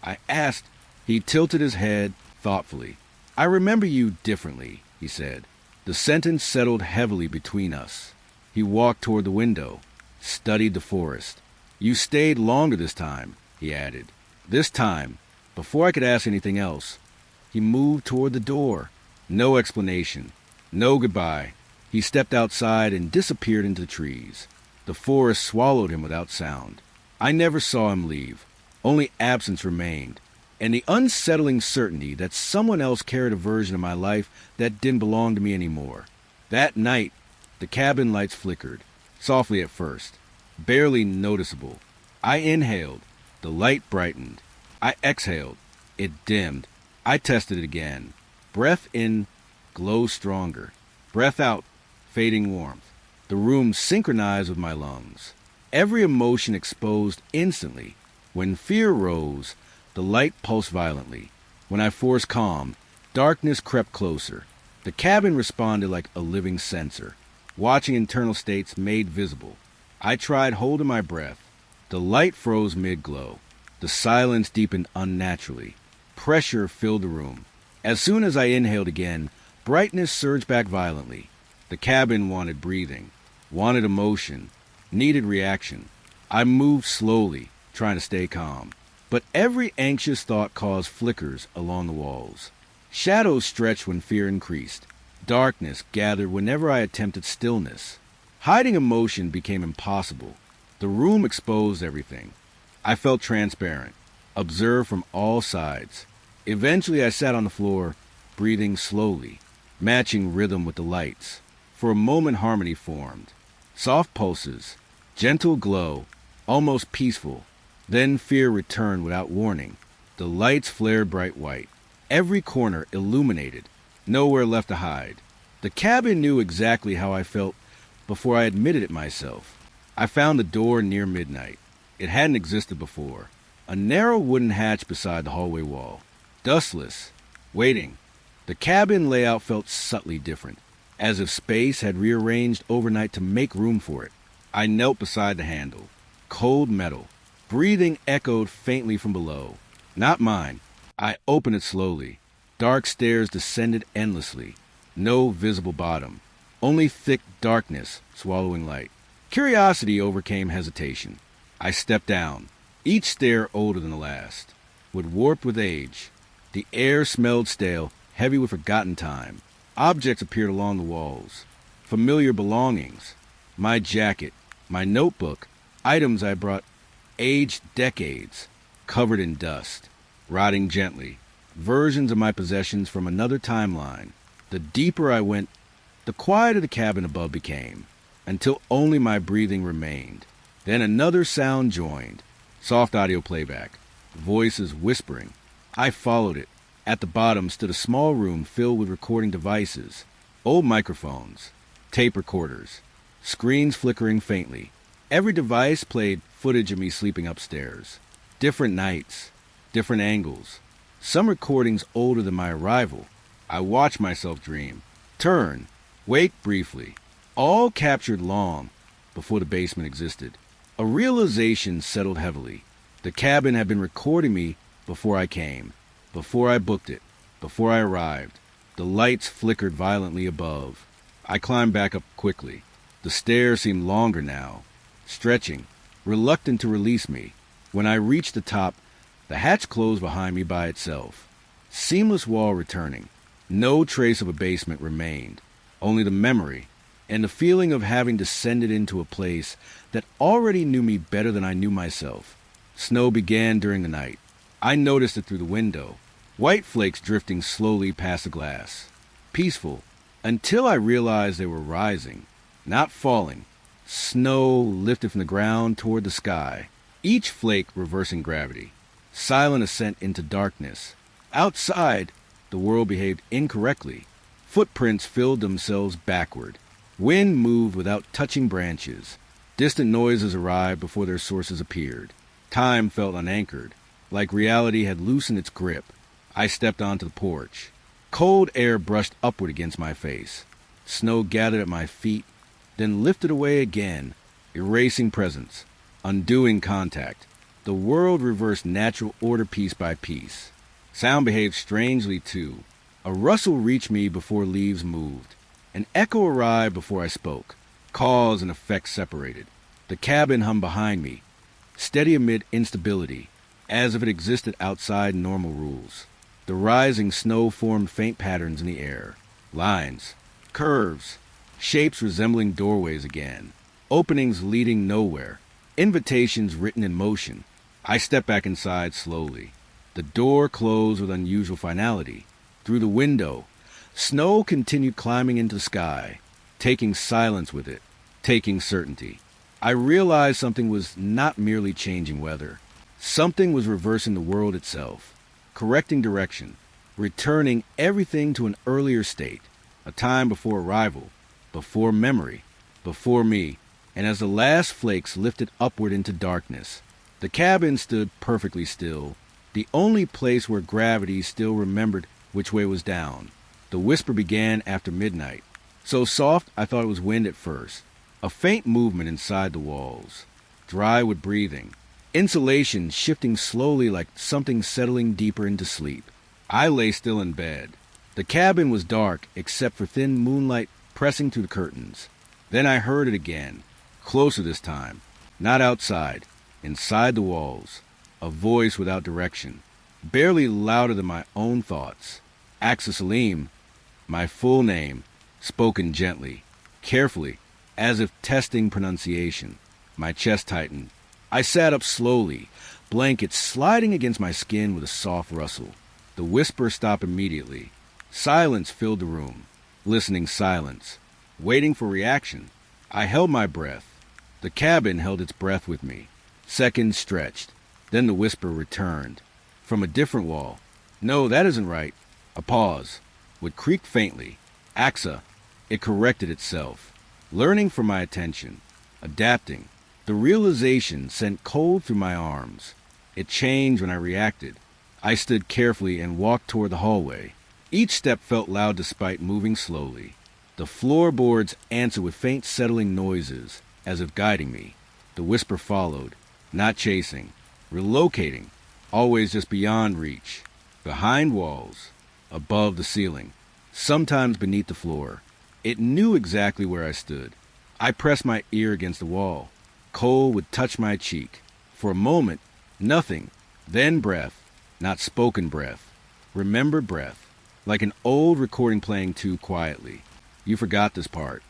I asked. He tilted his head thoughtfully. I remember you differently, he said. The sentence settled heavily between us. He walked toward the window, studied the forest. You stayed longer this time, he added. This time, before I could ask anything else, he moved toward the door. No explanation, no goodbye. He stepped outside and disappeared into the trees. The forest swallowed him without sound. I never saw him leave. Only absence remained, and the unsettling certainty that someone else carried a version of my life that didn't belong to me anymore. That night, the cabin lights flickered, softly at first, barely noticeable. I inhaled. The light brightened. I exhaled. It dimmed. I tested it again. Breath in, glow stronger. Breath out, fading warmth. The room synchronized with my lungs. Every emotion exposed instantly. When fear rose, the light pulsed violently. When I forced calm, darkness crept closer. The cabin responded like a living sensor, watching internal states made visible. I tried holding my breath. The light froze mid-glow. The silence deepened unnaturally. Pressure filled the room. As soon as I inhaled again, brightness surged back violently. The cabin wanted breathing, wanted emotion, needed reaction. I moved slowly, trying to stay calm. But every anxious thought caused flickers along the walls. Shadows stretched when fear increased. Darkness gathered whenever I attempted stillness. Hiding emotion became impossible. The room exposed everything. I felt transparent, observed from all sides. Eventually I sat on the floor, breathing slowly, matching rhythm with the lights. For a moment harmony formed. Soft pulses, gentle glow, almost peaceful. Then fear returned without warning. The lights flared bright white. Every corner illuminated, nowhere left to hide. The cabin knew exactly how I felt before I admitted it myself. I found the door near midnight. It hadn't existed before. A narrow wooden hatch beside the hallway wall. Dustless, waiting. The cabin layout felt subtly different, as if space had rearranged overnight to make room for it. I knelt beside the handle. Cold metal. Breathing echoed faintly from below. Not mine. I opened it slowly. Dark stairs descended endlessly. No visible bottom. Only thick darkness swallowing light. Curiosity overcame hesitation. I stepped down. Each stair older than the last. Would warped with age. The air smelled stale, heavy with forgotten time. Objects appeared along the walls. Familiar belongings. My jacket, my notebook, items I brought aged decades, covered in dust, rotting gently. Versions of my possessions from another timeline. The deeper I went, the quieter the cabin above became, until only my breathing remained. Then another sound joined. Soft audio playback. Voices whispering. I followed it. At the bottom stood a small room filled with recording devices. Old microphones. Tape recorders. screens flickering faintly. Every device played footage of me sleeping upstairs. Different nights, different angles. Some recordings older than my arrival. I watched myself dream, turn, wake briefly. All captured long before the basement existed. A realization settled heavily. The cabin had been recording me before I came, before I booked it, before I arrived. The lights flickered violently above. I climbed back up quickly. The stairs seemed longer now, stretching, reluctant to release me. When I reached the top, the hatch closed behind me by itself. Seamless wall returning. No trace of a basement remained, only the memory and the feeling of having descended into a place that already knew me better than I knew myself. Snow began during the night. I noticed it through the window, white flakes drifting slowly past the glass. Peaceful, until I realized they were rising, not falling. Snow lifted from the ground toward the sky, each flake reversing gravity. Silent ascent into darkness. Outside, the world behaved incorrectly. Footprints filled themselves backward. Wind moved without touching branches. Distant noises arrived before their sources appeared. Time felt unanchored, like reality had loosened its grip. I stepped onto the porch. Cold air brushed upward against my face. Snow gathered at my feet, then lifted away again, erasing presence, undoing contact. The world reversed natural order piece by piece. Sound behaved strangely, too. A rustle reached me before leaves moved. An echo arrived before I spoke. Cause and effect separated. The cabin hummed behind me, steady amid instability, as if it existed outside normal rules. The rising snow formed faint patterns in the air. Lines, curves, shapes resembling doorways again. Openings leading nowhere. Invitations written in motion. I stepped back inside slowly. The door closed with unusual finality. Through the window, snow continued climbing into the sky, taking silence with it, taking certainty. I realized something was not merely changing weather. Something was reversing the world itself, correcting direction, returning everything to an earlier state, a time before arrival, before memory, before me. And as the last flakes lifted upward into darkness, the cabin stood perfectly still, the only place where gravity still remembered which way was down. The whisper began after midnight, so soft I thought it was wind at first. A faint movement inside the walls, dry with breathing. Insulation shifting slowly like something settling deeper into sleep. I lay still in bed. The cabin was dark except for thin moonlight pressing through the curtains. Then I heard it again, closer this time, not outside, inside the walls. A voice without direction, barely louder than my own thoughts. Aqsa Salim, my full name, spoken gently, carefully, as if testing pronunciation. My chest tightened. I sat up slowly, blankets sliding against my skin with a soft rustle. The whisper stopped immediately. Silence filled the room. Listening silence. Waiting for reaction. I held my breath. The cabin held its breath with me. Seconds stretched. Then the whisper returned. From a different wall. No, that isn't right. A pause. Would creak faintly. Aqsa. It corrected itself. Learning from my attention. Adapting. The realization sent cold through my arms. It changed when I reacted. I stood carefully and walked toward the hallway. Each step felt loud despite moving slowly. The floorboards answered with faint settling noises, as if guiding me. The whisper followed, not chasing, relocating, always just beyond reach, behind walls, above the ceiling, sometimes beneath the floor. It knew exactly where I stood. I pressed my ear against the wall. Cold would touch my cheek. For a moment, nothing. Then breath, not spoken breath, remembered breath, like an old recording playing too quietly. You forgot this part.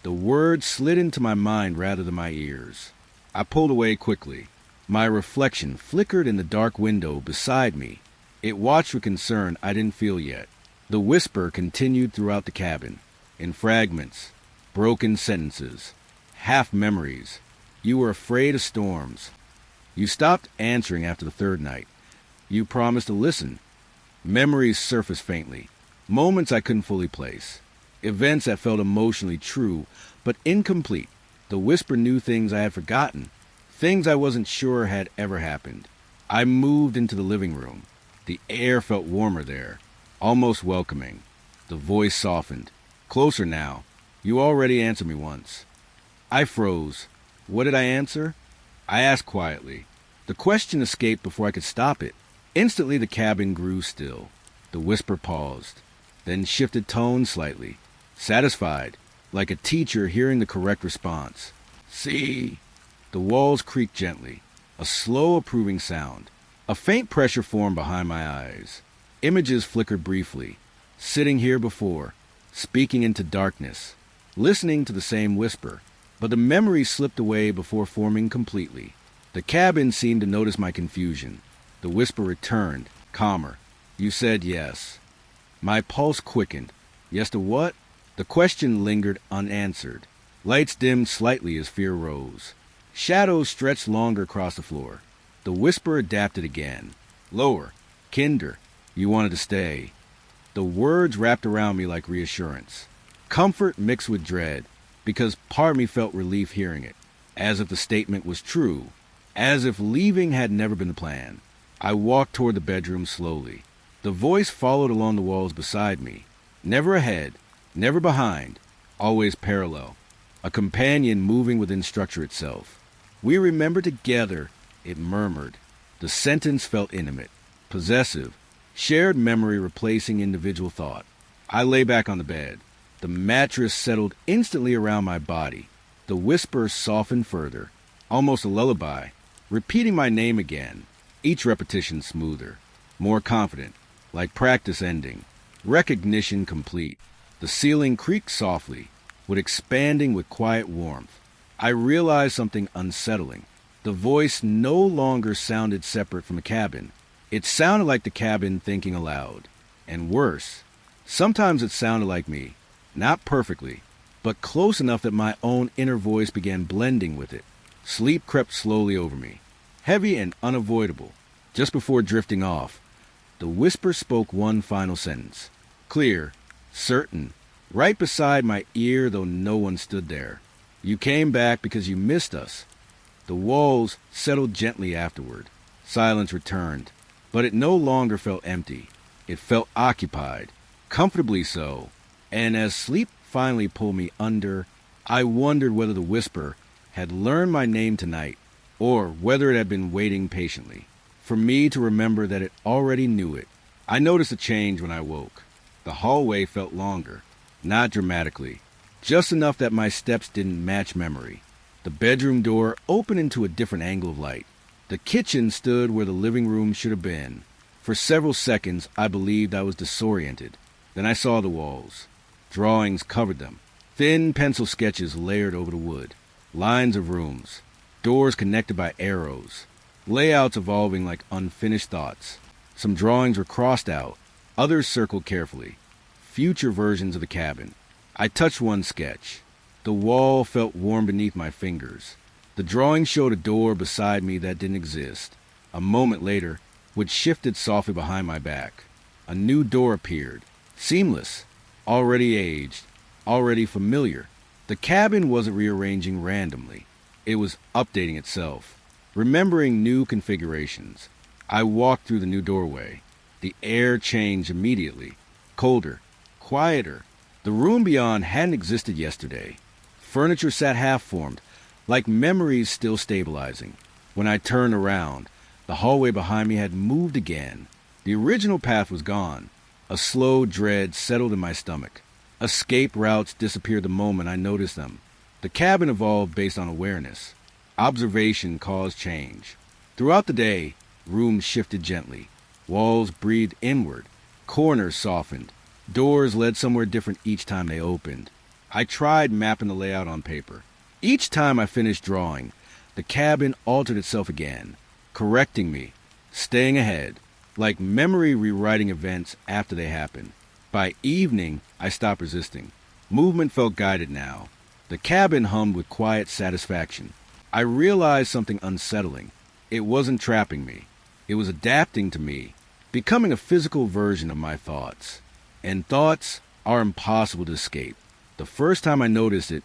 The words slid into my mind rather than my ears. I pulled away quickly. My reflection flickered in the dark window beside me. It watched with concern I didn't feel yet. The whisper continued throughout the cabin, in fragments, broken sentences, half memories. You were afraid of storms. You stopped answering after the third night. You promised to listen. Memories surfaced faintly, moments I couldn't fully place. Events that felt emotionally true, but incomplete. The whisper knew things I had forgotten, things I wasn't sure had ever happened. I moved into the living room. The air felt warmer there, almost welcoming. The voice softened. Closer now. You already answered me once. I froze. What did I answer? I asked quietly. The question escaped before I could stop it. Instantly the cabin grew still. The whisper paused, then shifted tone slightly, satisfied, like a teacher hearing the correct response. See? The walls creaked gently, a slow approving sound. A faint pressure formed behind my eyes. Images flickered briefly. Sitting here before, speaking into darkness, listening to the same whisper. But the memory slipped away before forming completely. The cabin seemed to notice my confusion. The whisper returned, calmer. You said yes. My pulse quickened. Yes to what? The question lingered unanswered. Lights dimmed slightly as fear rose. Shadows stretched longer across the floor. The whisper adapted again. Lower. Kinder. You wanted to stay. The words wrapped around me like reassurance. Comfort mixed with dread, because part of me felt relief hearing it, as if the statement was true, as if leaving had never been the plan. I walked toward the bedroom slowly. The voice followed along the walls beside me, never ahead, never behind, always parallel, a companion moving within structure itself. We remember together, it murmured. The sentence felt intimate, possessive, shared memory replacing individual thought. I lay back on the bed. The mattress settled instantly around my body. The whisper softened further, almost a lullaby, repeating my name again, each repetition smoother, more confident, like practice ending, recognition complete. The ceiling creaked softly, expanding with quiet warmth. I realized something unsettling. The voice no longer sounded separate from the cabin. It sounded like the cabin thinking aloud. And worse, sometimes it sounded like me. Not perfectly, but close enough that my own inner voice began blending with it. Sleep crept slowly over me, heavy and unavoidable. Just before drifting off, the whisper spoke one final sentence. Clear, certain, right beside my ear though no one stood there. You came back because you missed us. The walls settled gently afterward. Silence returned, but it no longer felt empty. It felt occupied, comfortably so. And as sleep finally pulled me under, I wondered whether the whisper had learned my name tonight, or whether it had been waiting patiently for me to remember that it already knew it. I noticed a change when I woke. The hallway felt longer, not dramatically, just enough that my steps didn't match memory. The bedroom door opened into a different angle of light. The kitchen stood where the living room should have been. For several seconds, I believed I was disoriented. Then I saw the walls. Drawings covered them. Thin pencil sketches layered over the wood. Lines of rooms. Doors connected by arrows. Layouts evolving like unfinished thoughts. Some drawings were crossed out. Others circled carefully. Future versions of the cabin. I touched one sketch. The wall felt warm beneath my fingers. The drawing showed a door beside me that didn't exist. A moment later, which shifted softly behind my back. A new door appeared. Seamless. Already aged. Already familiar. The cabin wasn't rearranging randomly. It was updating itself. Remembering new configurations. I walked through the new doorway. The air changed immediately. Colder. Quieter. The room beyond hadn't existed yesterday. Furniture sat half-formed, like memories still stabilizing. When I turned around, the hallway behind me had moved again. The original path was gone. A slow dread settled in my stomach. Escape routes disappeared the moment I noticed them. The cabin evolved based on awareness. Observation caused change. Throughout the day, rooms shifted gently. Walls breathed inward. Corners softened. Doors led somewhere different each time they opened. I tried mapping the layout on paper. Each time I finished drawing, the cabin altered itself again, correcting me, staying ahead, like memory rewriting events after they happened. By evening, I stopped resisting. Movement felt guided now. The cabin hummed with quiet satisfaction. I realized something unsettling. It wasn't trapping me. It was adapting to me, becoming a physical version of my thoughts. And thoughts, are impossible to escape. The first time I noticed it,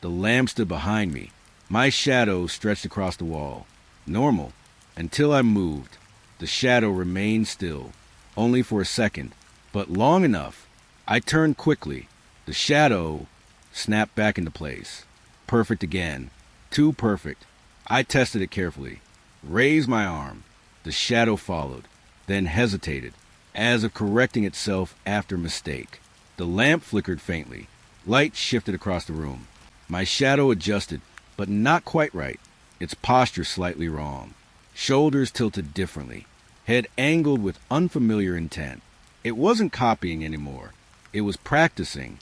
the lamp stood behind me. My shadow stretched across the wall. Normal. Until I moved. The shadow remained still, only for a second, but long enough. I turned quickly. The shadow snapped back into place. Perfect again. Too perfect. I tested it carefully. Raised my arm. The shadow followed, then hesitated, as if correcting itself after a mistake. The lamp flickered faintly. Light shifted across the room. My shadow adjusted, but not quite right. Its posture slightly wrong. Shoulders tilted differently. Head angled with unfamiliar intent. It wasn't copying anymore. It was practicing.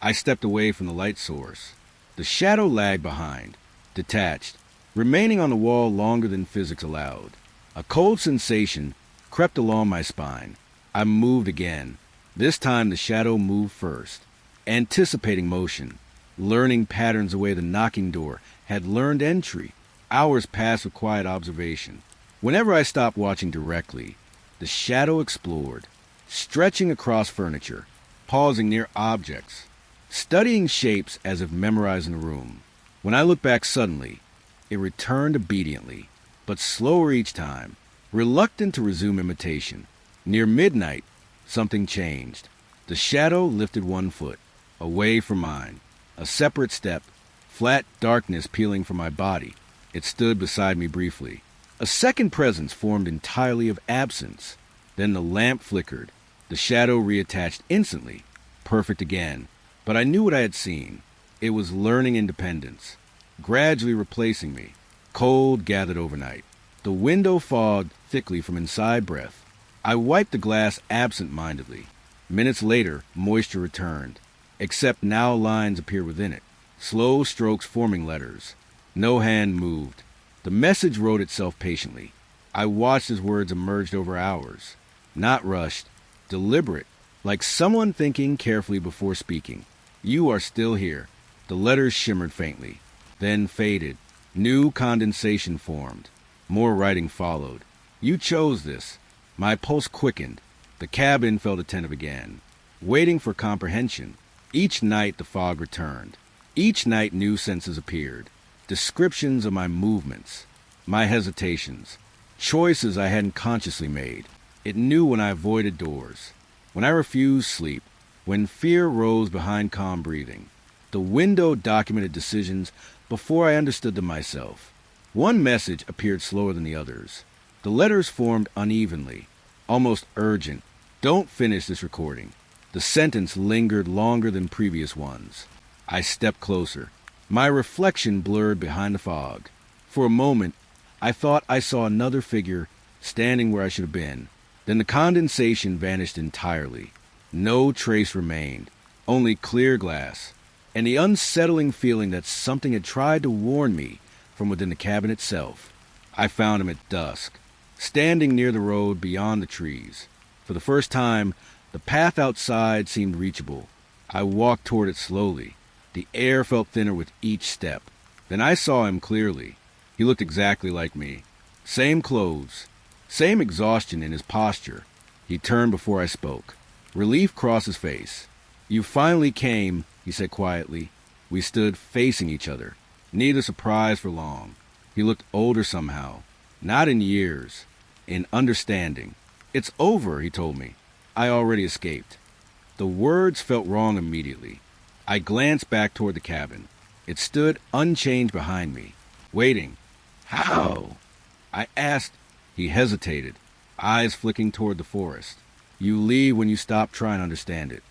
I stepped away from the light source. The shadow lagged behind, detached, remaining on the wall longer than physics allowed. A cold sensation crept along my spine. I moved again. This time the shadow moved first, anticipating motion, learning patterns the way the knocking door had learned entry. Hours passed with quiet observation. Whenever I stopped watching directly, the shadow explored, stretching across furniture, pausing near objects, studying shapes as if memorizing the room. When I looked back suddenly, it returned obediently, but slower each time, reluctant to resume imitation. Near midnight, something changed. The shadow lifted one foot, away from mine. A separate step, flat darkness peeling from my body. It stood beside me briefly. A second presence formed entirely of absence. Then the lamp flickered. The shadow reattached instantly. Perfect again. But I knew what I had seen. It was learning independence, gradually replacing me. Cold gathered overnight. The window fogged thickly from inside breath. I wiped the glass absent-mindedly. Minutes later, moisture returned, except now lines appeared within it, slow strokes forming letters. No hand moved. The message wrote itself patiently. I watched as words emerged over hours. Not rushed, deliberate, like someone thinking carefully before speaking. You are still here. The letters shimmered faintly, then faded. New condensation formed. More writing followed. You chose this. My pulse quickened. The cabin felt attentive again, waiting for comprehension. Each night the fog returned. Each night new senses appeared. Descriptions of my movements, my hesitations, choices I hadn't consciously made. It knew when I avoided doors, when I refused sleep, when fear rose behind calm breathing. The window documented decisions before I understood them myself. One message appeared slower than the others. The letters formed unevenly, almost urgent. Don't finish this recording. The sentence lingered longer than previous ones. I stepped closer. My reflection blurred behind the fog. For a moment, I thought I saw another figure standing where I should have been. Then the condensation vanished entirely. No trace remained, only clear glass, and the unsettling feeling that something had tried to warn me from within the cabin itself. I found him at dusk, standing near the road beyond the trees. For the first time, the path outside seemed reachable. I walked toward it slowly. The air felt thinner with each step. Then I saw him clearly. He looked exactly like me. Same clothes, same exhaustion in his posture. He turned before I spoke. Relief crossed his face. You finally came, he said quietly. We stood facing each other, neither surprised for long. He looked older somehow, not in years, in understanding. It's over, he told me. I already escaped. The words felt wrong immediately. I glanced back toward the cabin. It stood unchanged behind me, waiting. How? I asked. He hesitated, eyes flicking toward the forest. You leave when you stop trying to understand it.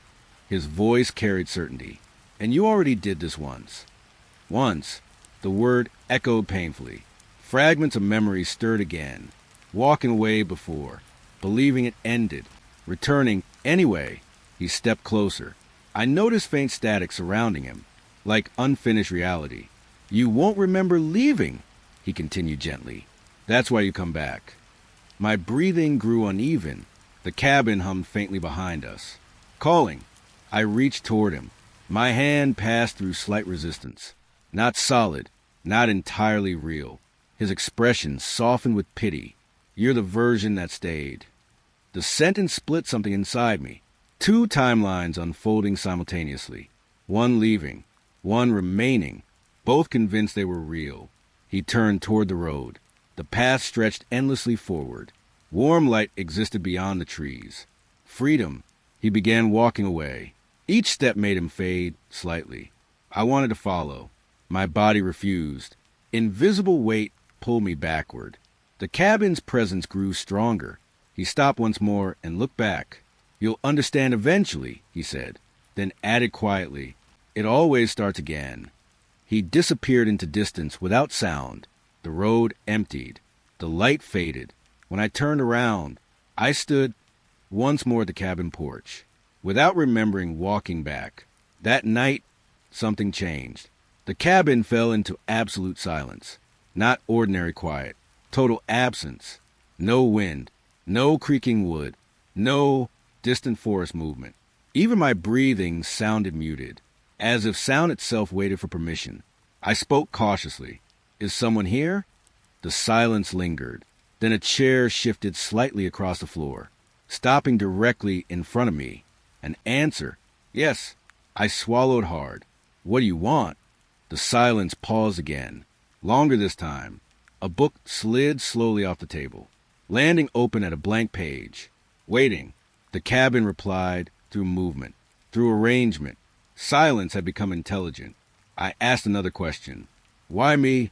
His voice carried certainty. And you already did this once. Once. The word echoed painfully. Fragments of memory stirred again. Walking away before, believing it ended, returning anyway. He stepped closer. I noticed faint static surrounding him, like unfinished reality. You won't remember leaving, he continued gently. That's why you come back. My breathing grew uneven. The cabin hummed faintly behind us. Calling. I reached toward him. My hand passed through slight resistance. Not solid, not entirely real. His expression softened with pity. You're the version that stayed. The sentence split something inside me. Two timelines unfolding simultaneously. One leaving, one remaining, both convinced they were real. He turned toward the road. The path stretched endlessly forward. Warm light existed beyond the trees. Freedom. He began walking away. Each step made him fade slightly. I wanted to follow. My body refused. Invisible weight pulled me backward. The cabin's presence grew stronger. He stopped once more and looked back. "You'll understand eventually," he said, then added quietly, "It always starts again." He disappeared into distance without sound. The road emptied. The light faded. When I turned around, I stood once more at the cabin porch, without remembering walking back. That night, something changed. The cabin fell into absolute silence. Not ordinary quiet. Total absence. No wind. No creaking wood. No distant forest movement. Even my breathing sounded muted, as if sound itself waited for permission. I spoke cautiously. "Is someone here?" The silence lingered. Then a chair shifted slightly across the floor, stopping directly in front of me. An answer. "Yes." I swallowed hard. "What do you want?" The silence paused again. Longer this time. A book slid slowly off the table, landing open at a blank page. "Waiting." The cabin replied through movement, through arrangement. Silence had become intelligent. I asked another question. "Why me?"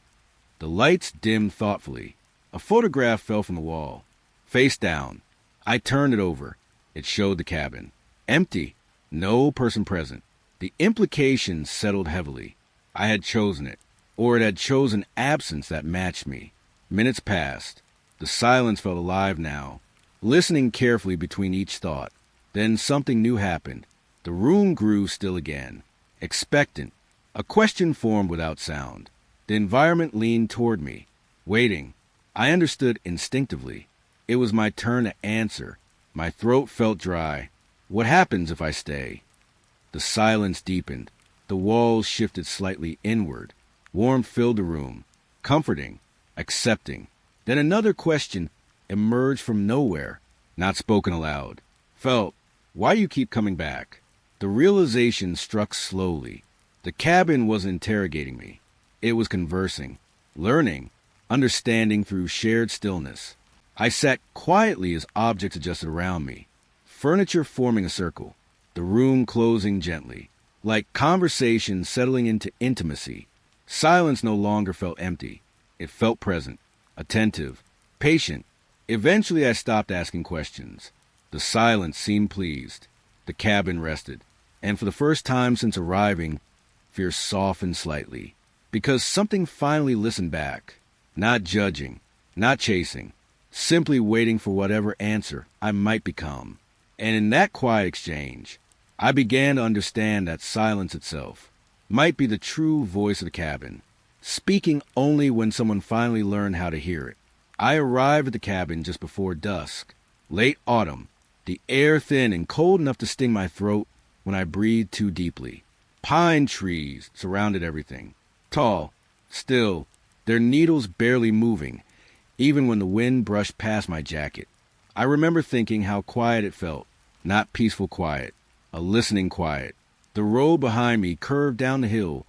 The lights dimmed thoughtfully. A photograph fell from the wall, face down. I turned it over. It showed the cabin. Empty. No person present. The implications settled heavily. I had chosen it, or it had chosen absence that matched me. Minutes passed. The silence felt alive now, listening carefully between each thought. Then something new happened. The room grew still again, expectant. A question formed without sound. The environment leaned toward me, waiting. I understood instinctively. It was my turn to answer. My throat felt dry. "What happens if I stay?" The silence deepened. The walls shifted slightly inward. Warmth filled the room, comforting, accepting. Then another question emerged from nowhere, not spoken aloud. Felt, "Why do you keep coming back?" The realization struck slowly. The cabin wasn't interrogating me. It was conversing, learning, understanding through shared stillness. I sat quietly as objects adjusted around me, furniture forming a circle, the room closing gently, like conversation settling into intimacy. Silence no longer felt empty. It felt present, attentive, patient. Eventually I stopped asking questions. The silence seemed pleased. The cabin rested. And for the first time since arriving, fear softened slightly. Because something finally listened back. Not judging, not chasing, simply waiting for whatever answer I might become. And in that quiet exchange, I began to understand that silence itself might be the true voice of the cabin, speaking only when someone finally learned how to hear it. I arrived at the cabin just before dusk, late autumn, the air thin and cold enough to sting my throat when I breathed too deeply. Pine trees surrounded everything, tall, still, their needles barely moving, even when the wind brushed past my jacket. I remember thinking how quiet it felt, not peaceful quiet, a listening quiet. The road behind me curved down the hill,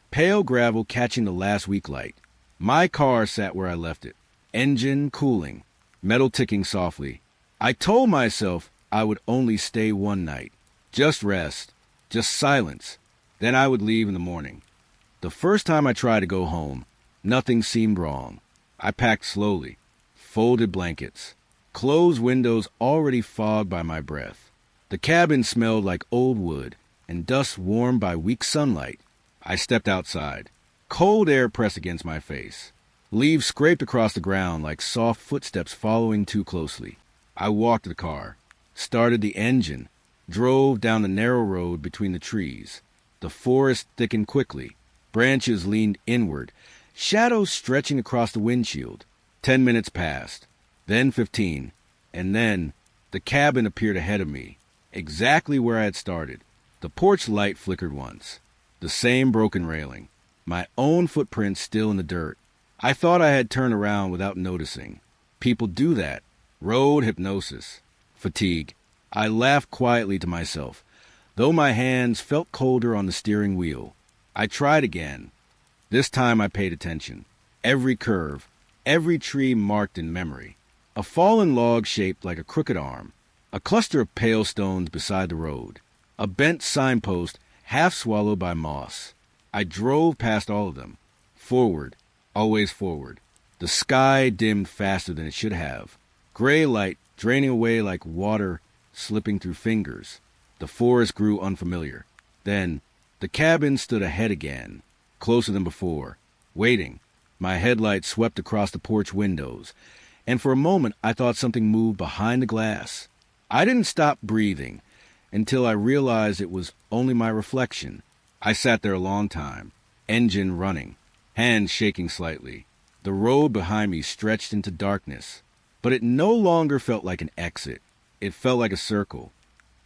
pale gravel catching the last week light. My car sat where I left it, engine cooling, metal ticking softly. I told myself I would only stay one night, just rest, just silence. Then I would leave in the morning. The first time I tried to go home, nothing seemed wrong. I packed slowly, folded blankets, closed windows already fogged by my breath. The cabin smelled like old wood and dust warmed by weak sunlight. I stepped outside. Cold air pressed against my face. Leaves scraped across the ground like soft footsteps following too closely. I walked to the car, started the engine, drove down the narrow road between the trees. The forest thickened quickly. Branches leaned inward, shadows stretching across the windshield. 10 minutes passed, then 15, and then the cabin appeared ahead of me, exactly where I had started. The porch light flickered once. The same broken railing. My own footprints still in the dirt. I thought I had turned around without noticing. People do that. Road hypnosis. Fatigue. I laughed quietly to myself, though my hands felt colder on the steering wheel. I tried again. This time I paid attention. Every curve, every tree marked in memory. A fallen log shaped like a crooked arm. A cluster of pale stones beside the road. A bent signpost half swallowed by moss. I drove past all of them. Forward, always forward. The sky dimmed faster than it should have. Gray light draining away like water slipping through fingers. The forest grew unfamiliar. Then, the cabin stood ahead again, closer than before, waiting. My headlights swept across the porch windows, and for a moment I thought something moved behind the glass. I didn't stop breathing until I realized it was only my reflection. I sat there a long time, engine running, hands shaking slightly. The road behind me stretched into darkness, but it no longer felt like an exit. It felt like a circle.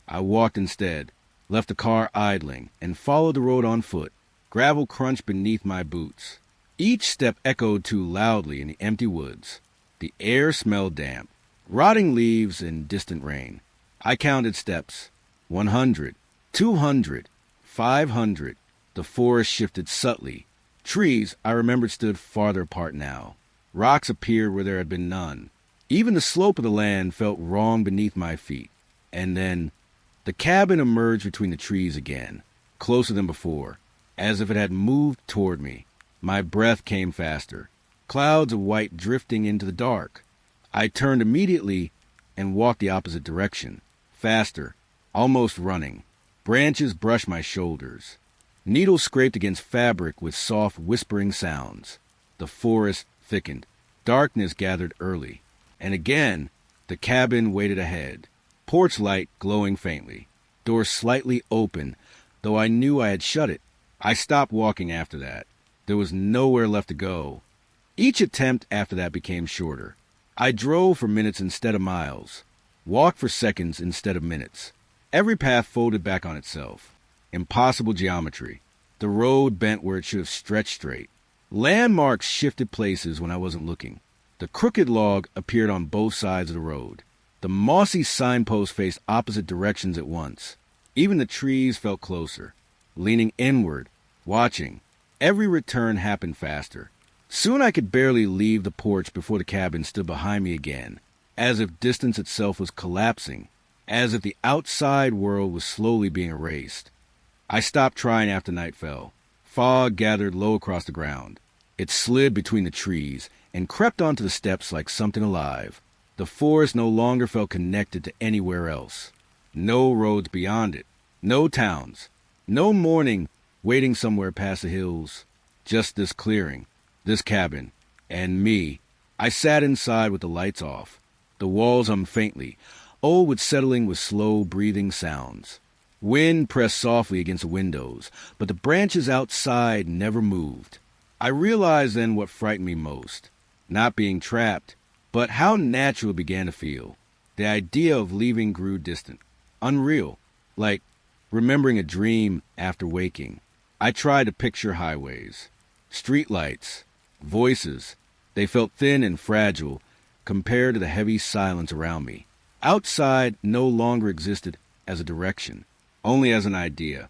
I walked instead, left the car idling, and followed the road on foot. Gravel crunched beneath my boots. Each step echoed too loudly in the empty woods. The air smelled damp, rotting leaves and distant rain. I counted steps. 100, 200, 500. The forest shifted subtly. Trees, I remembered, stood farther apart now. Rocks appeared where there had been none. Even the slope of the land felt wrong beneath my feet. And then, the cabin emerged between the trees again, closer than before, as if it had moved toward me. My breath came faster, clouds of white drifting into the dark. I turned immediately and walked the opposite direction, faster, almost running. Branches brushed my shoulders. Needles scraped against fabric with soft, whispering sounds. The forest thickened. Darkness gathered early. And again, the cabin waited ahead. Porch light glowing faintly. Door slightly open, though I knew I had shut it. I stopped walking after that. There was nowhere left to go. Each attempt after that became shorter. I drove for minutes instead of miles. Walked for seconds instead of minutes. Every path folded back on itself. Impossible geometry. The road bent where it should have stretched straight. Landmarks shifted places when I wasn't looking. The crooked log appeared on both sides of the road. The mossy signpost faced opposite directions at once. Even the trees felt closer, leaning inward, watching. Every return happened faster. Soon I could barely leave the porch before the cabin stood behind me again, as if distance itself was collapsing, as if the outside world was slowly being erased. I stopped trying after night fell. Fog gathered low across the ground. It slid between the trees and crept onto the steps like something alive. The forest no longer felt connected to anywhere else. No roads beyond it. No towns. No morning waiting somewhere past the hills. Just this clearing, this cabin, and me. I sat inside with the lights off. The walls hummed faintly, with settling with slow breathing sounds. Wind pressed softly against the windows, but the branches outside never moved. I realized then what frightened me most. Not being trapped, but how natural it began to feel. The idea of leaving grew distant, unreal, like remembering a dream after waking. I tried to picture highways, streetlights, voices. They felt thin and fragile compared to the heavy silence around me. Outside no longer existed as a direction, only as an idea.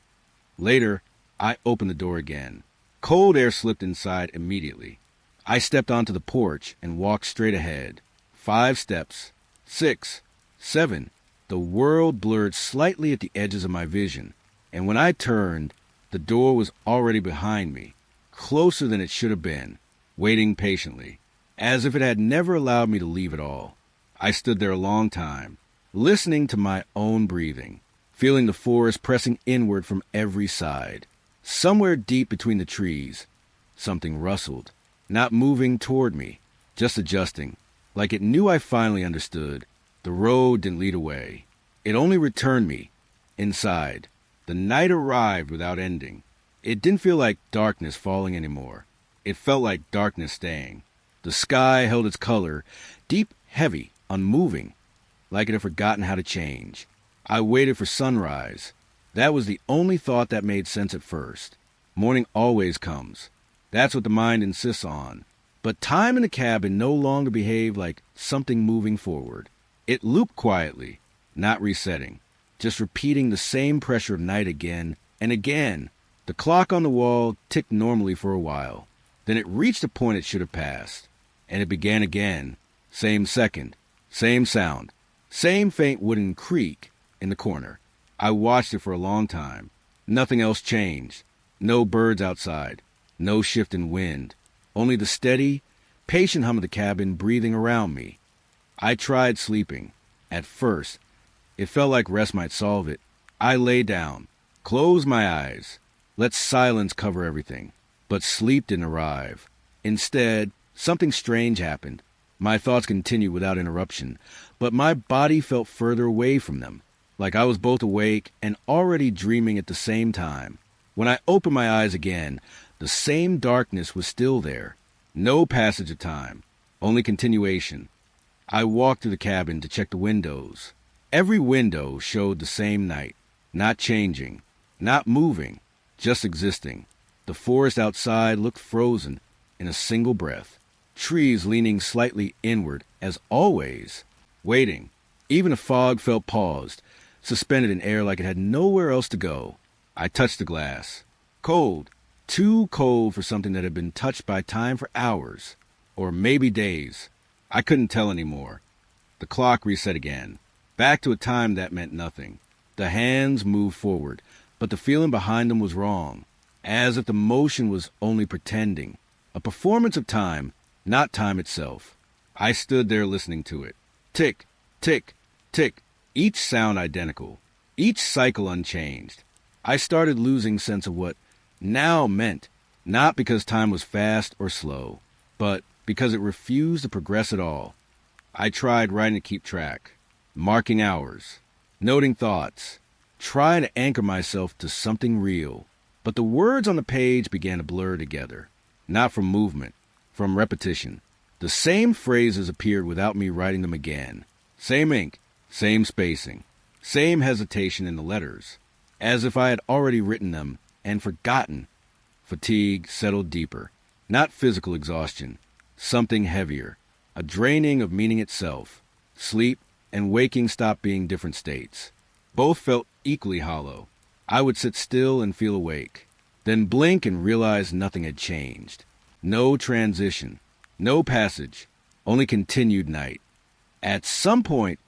Later, I opened the door again. Cold air slipped inside immediately. I stepped onto the porch and walked straight ahead. 5 steps, 6, 7. The world blurred slightly at the edges of my vision, and when I turned, the door was already behind me, closer than it should have been, waiting patiently, as if it had never allowed me to leave at all. I stood there a long time, listening to my own breathing, feeling the forest pressing inward from every side. Somewhere deep between the trees, something rustled, not moving toward me, just adjusting, like it knew I finally understood. The road didn't lead away. It only returned me, inside. The night arrived without ending. It didn't feel like darkness falling anymore. It felt like darkness staying. The sky held its color, deep, heavy, unmoving, like it had forgotten how to change. I waited for sunrise. That was the only thought that made sense at first. Morning always comes. That's what the mind insists on. But time in the cabin no longer behaved like something moving forward. It looped quietly, not resetting, just repeating the same pressure of night again and again. The clock on the wall ticked normally for a while. Then it reached a point it should have passed, and it began again. Same second, same sound, same faint wooden creak in the corner. I watched it for a long time. Nothing else changed. No birds outside, no shift in wind, only the steady, patient hum of the cabin breathing around me. I tried sleeping. At first, it felt like rest might solve it. I lay down, closed my eyes, let silence cover everything. But sleep didn't arrive. Instead, something strange happened. My thoughts continued without interruption, but my body felt further away from them, like I was both awake and already dreaming at the same time. When I opened my eyes again, the same darkness was still there. No passage of time, only continuation. I walked through the cabin to check the windows. Every window showed the same night, not changing, not moving, just existing. The forest outside looked frozen in a single breath, trees leaning slightly inward, as always, waiting. Even a fog felt paused, suspended in air like it had nowhere else to go. I touched the glass. Cold, too cold for something that had been touched by time for hours, or maybe days. I couldn't tell anymore. The clock reset again, back to a time that meant nothing. The hands moved forward, but the feeling behind them was wrong. As if the motion was only pretending, a performance of time, not time itself. I stood there listening to it. Tick, tick, tick, each sound identical, each cycle unchanged. I started losing sense of what now meant, not because time was fast or slow, but because it refused to progress at all. I tried writing to keep track, marking hours, noting thoughts, trying to anchor myself to something real. But the words on the page began to blur together, not from movement, from repetition. The same phrases appeared without me writing them again. Same ink, same spacing, same hesitation in the letters, as if I had already written them and forgotten. Fatigue settled deeper, not physical exhaustion, something heavier, a draining of meaning itself. Sleep and waking stopped being different states. Both felt equally hollow. I would sit still and feel awake, then blink and realize nothing had changed. No transition, no passage, only continued night. At some point,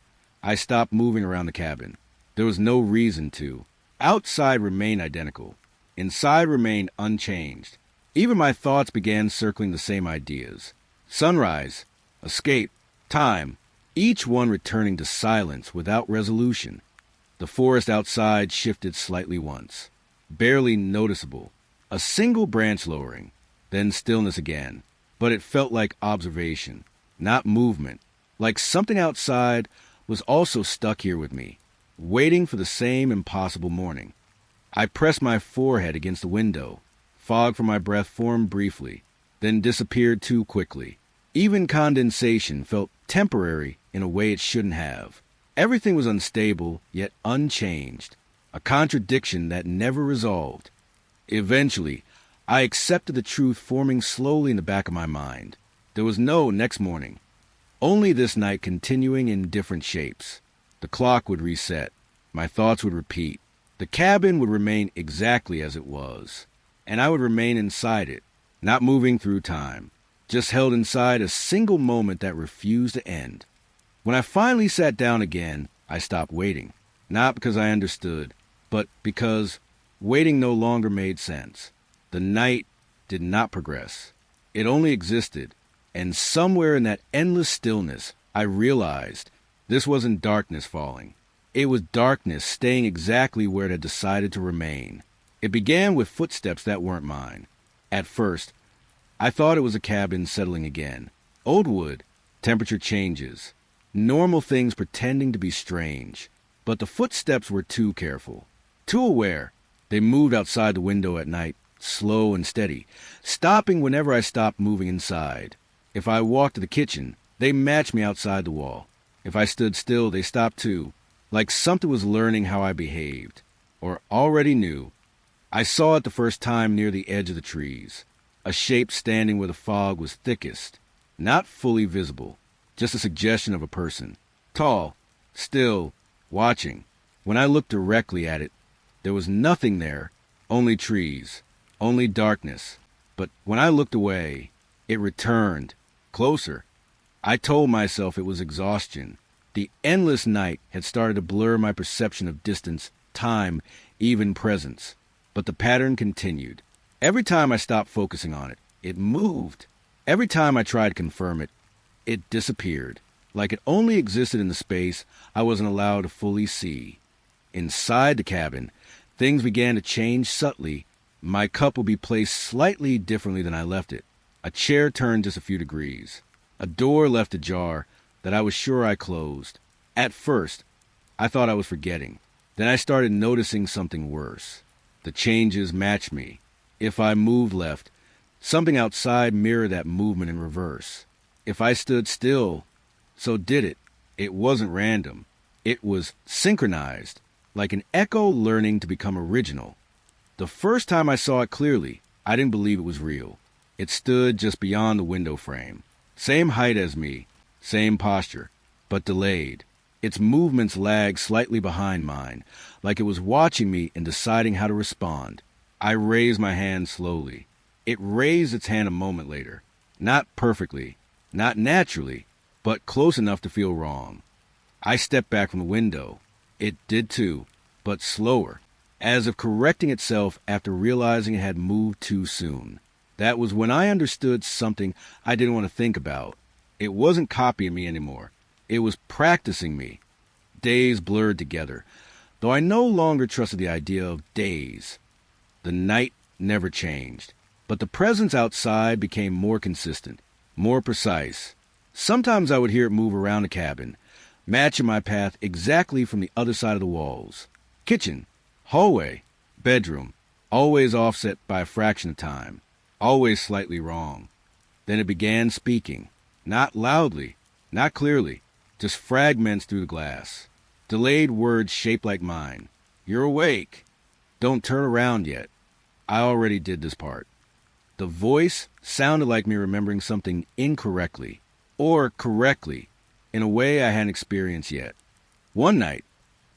I stopped moving around the cabin. There was no reason to. Outside remained identical. Inside remained unchanged. Even my thoughts began circling the same ideas. Sunrise, escape, time, each one returning to silence without resolution. The forest outside shifted slightly once, barely noticeable, a single branch lowering, then stillness again. But it felt like observation, not movement, like something outside was also stuck here with me, waiting for the same impossible morning. I pressed my forehead against the window. Fog from my breath formed briefly, then disappeared too quickly. Even condensation felt temporary in a way it shouldn't have. Everything was unstable, yet unchanged, a contradiction that never resolved. Eventually, I accepted the truth forming slowly in the back of my mind. There was no next morning, only this night continuing in different shapes. The clock would reset, my thoughts would repeat, the cabin would remain exactly as it was, and I would remain inside it, not moving through time, just held inside a single moment that refused to end. When I finally sat down again, I stopped waiting, not because I understood, but because waiting no longer made sense. The night did not progress. It only existed, and somewhere in that endless stillness, I realized this wasn't darkness falling. It was darkness staying exactly where it had decided to remain. It began with footsteps that weren't mine. At first, I thought it was a cabin settling again. Old wood, temperature changes, normal things pretending to be strange. But the footsteps were too careful, too aware. They moved outside the window at night, slow and steady, stopping whenever I stopped moving inside. If I walked to the kitchen, they matched me outside the wall. If I stood still, they stopped too, like something was learning how I behaved, or already knew. I saw it the first time near the edge of the trees, a shape standing where the fog was thickest, not fully visible, just a suggestion of a person. Tall, still, watching. When I looked directly at it, there was nothing there, only trees, only darkness. But when I looked away, it returned, closer. I told myself it was exhaustion. The endless night had started to blur my perception of distance, time, even presence. But the pattern continued. Every time I stopped focusing on it, it moved. Every time I tried to confirm it, it disappeared, like it only existed in the space I wasn't allowed to fully see. Inside the cabin, things began to change subtly. My cup would be placed slightly differently than I left it. A chair turned just a few degrees. A door left ajar that I was sure I closed. At first, I thought I was forgetting. Then I started noticing something worse. The changes matched me. If I moved left, something outside mirrored that movement in reverse. If I stood still, so did it. It wasn't random. It was synchronized, like an echo learning to become original. The first time I saw it clearly, I didn't believe it was real. It stood just beyond the window frame. Same height as me, same posture, but delayed. Its movements lagged slightly behind mine, like it was watching me and deciding how to respond. I raised my hand slowly. It raised its hand a moment later. Not perfectly, not naturally, but close enough to feel wrong. I stepped back from the window. It did too, but slower, as if correcting itself after realizing it had moved too soon. That was when I understood something I didn't want to think about. It wasn't copying me anymore. It was practicing me. Days blurred together, though I no longer trusted the idea of days. The night never changed, but the presence outside became more consistent, more precise. Sometimes I would hear it move around the cabin, matching my path exactly from the other side of the walls. Kitchen, hallway, bedroom, always offset by a fraction of time, always slightly wrong. Then it began speaking, not loudly, not clearly, just fragments through the glass. Delayed words shaped like mine. You're awake. Don't turn around yet. I already did this part. The voice sounded like me remembering something incorrectly, or correctly, in a way I hadn't experienced yet. One night,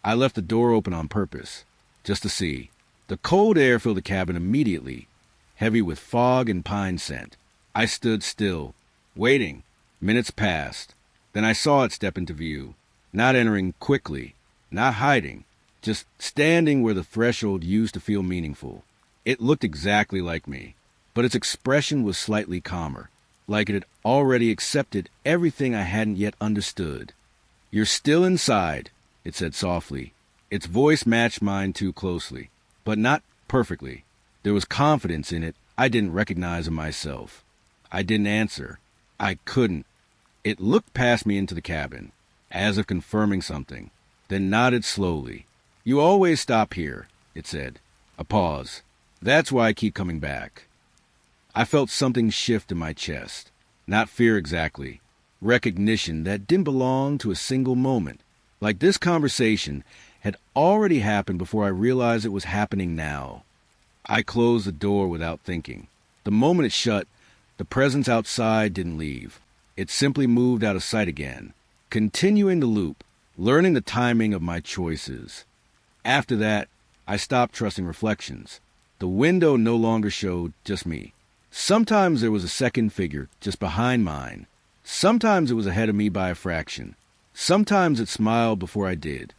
I left the door open on purpose, just to see. The cold air filled the cabin immediately, heavy with fog and pine scent. I stood still, waiting. Minutes passed. Then I saw it step into view, not entering quickly, not hiding, just standing where the threshold used to feel meaningful. It looked exactly like me, but its expression was slightly calmer, like it had already accepted everything I hadn't yet understood. You're still inside, it said softly. Its voice matched mine too closely, but not perfectly. There was confidence in it I didn't recognize in myself. I didn't answer. I couldn't. It looked past me into the cabin, as if confirming something, then nodded slowly. You always stop here, it said. A pause. That's why I keep coming back. I felt something shift in my chest. Not fear exactly. Recognition that didn't belong to a single moment. Like this conversation had already happened before I realized it was happening now. I closed the door without thinking. The moment it shut, the presence outside didn't leave. It simply moved out of sight again, continuing the loop, learning the timing of my choices. After that, I stopped trusting reflections. The window no longer showed just me. Sometimes there was a second figure just behind mine. Sometimes it was ahead of me by a fraction. Sometimes it smiled before I did.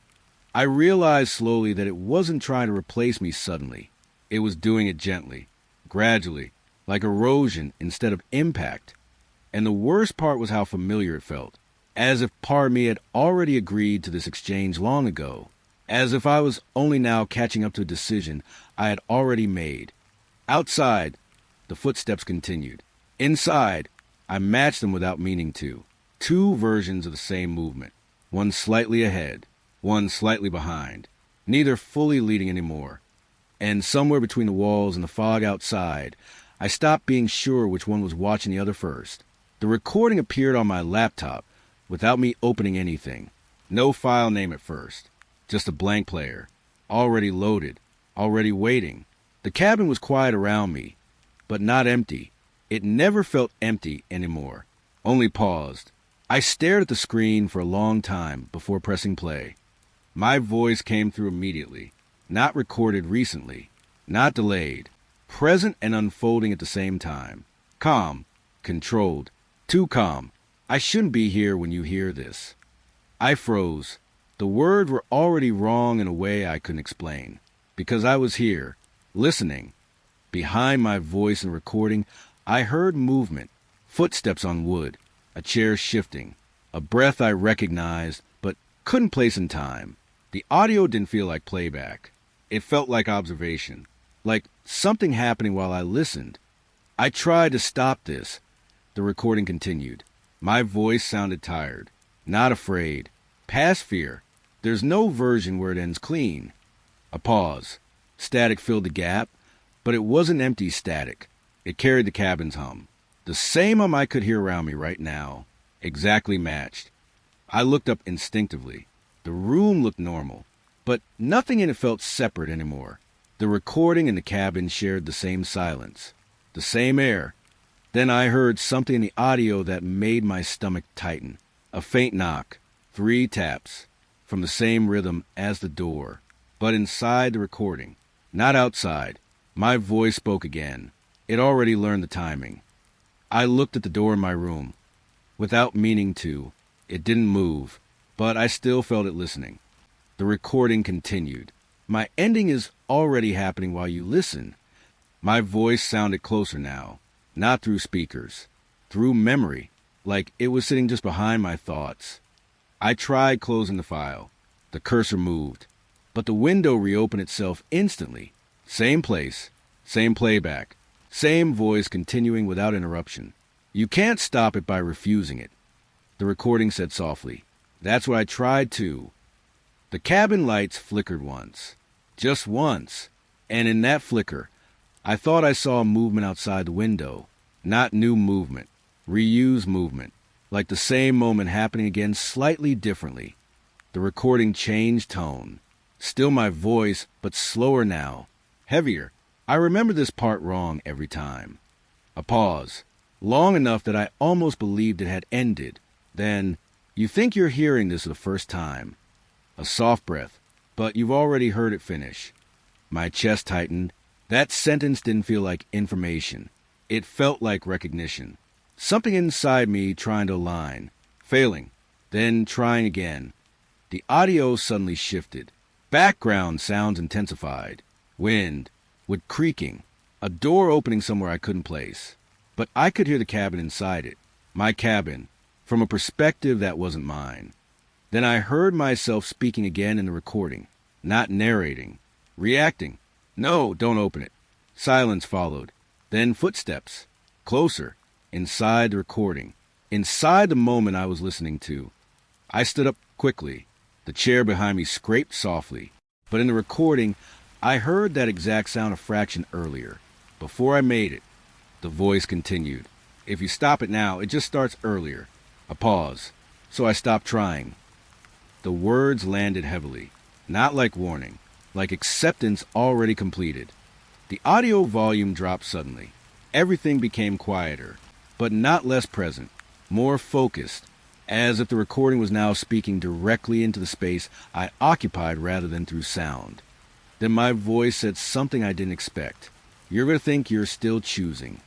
I realized slowly that it wasn't trying to replace me suddenly. It was doing it gently, gradually, like erosion instead of impact. And the worst part was how familiar it felt, as if part of me had already agreed to this exchange long ago, as if I was only now catching up to a decision I had already made. Outside, the footsteps continued. Inside, I matched them without meaning to. Two versions of the same movement, one slightly ahead, one slightly behind, neither fully leading anymore. And somewhere between the walls and the fog outside, I stopped being sure which one was watching the other first. The recording appeared on my laptop without me opening anything. No file name at first, just a blank player, already loaded, already waiting. The cabin was quiet around me, but not empty. It never felt empty anymore, only paused. I stared at the screen for a long time before pressing play. My voice came through immediately, not recorded recently, not delayed, present and unfolding at the same time. Calm, controlled, too calm. I shouldn't be here when you hear this. I froze. The words were already wrong in a way I couldn't explain, because I was here, listening. Behind my voice and recording, I heard movement, footsteps on wood, a chair shifting, a breath I recognized but couldn't place in time. The audio didn't feel like playback. It felt like observation, like something happening while I listened. I tried to stop this. The recording continued. My voice sounded tired, not afraid, past fear. There's no version where it ends clean. A pause. Static filled the gap, but it wasn't empty static. It carried the cabin's hum. The same hum I could hear around me right now, exactly matched. I looked up instinctively. The room looked normal, but nothing in it felt separate anymore. The recording and the cabin shared the same silence, the same air. Then I heard something in the audio that made my stomach tighten. A faint knock, 3 taps, from the same rhythm as the door, but inside the recording, not outside. My voice spoke again. It already learned the timing. I looked at the door in my room. Without meaning to, it didn't move, but I still felt it listening. The recording continued. My ending is already happening while you listen. My voice sounded closer now, not through speakers, through memory, like it was sitting just behind my thoughts. I tried closing the file. The cursor moved, but the window reopened itself instantly. Same place, same playback, same voice continuing without interruption. You can't stop it by refusing it. The recording said softly. That's what I tried to. The cabin lights flickered once. Just once. And in that flicker, I thought I saw movement outside the window. Not new movement. Reused movement. Like the same moment happening again slightly differently. The recording changed tone. Still my voice, but slower now. Heavier. I remember this part wrong every time. A pause. Long enough that I almost believed it had ended. Then, you think you're hearing this for the first time. A soft breath, but you've already heard it finish. My chest tightened. That sentence didn't feel like information. It felt like recognition. Something inside me trying to align, failing, then trying again. The audio suddenly shifted. Background sounds intensified. Wind, with creaking. A door opening somewhere I couldn't place. But I could hear the cabin inside it. My cabin, from a perspective that wasn't mine. Then I heard myself speaking again in the recording, not narrating, reacting. No, don't open it. Silence followed. Then footsteps. Closer. Inside the recording. Inside the moment I was listening to. I stood up quickly. The chair behind me scraped softly. But in the recording, I heard that exact sound a fraction earlier. Before I made it, the voice continued. If you stop it now, it just starts earlier. A pause. So I stopped trying. The words landed heavily. Not like warning. Like acceptance already completed. The audio volume dropped suddenly. Everything became quieter, but not less present, more focused, as if the recording was now speaking directly into the space I occupied rather than through sound. Then my voice said something I didn't expect. You're going to think you're still choosing.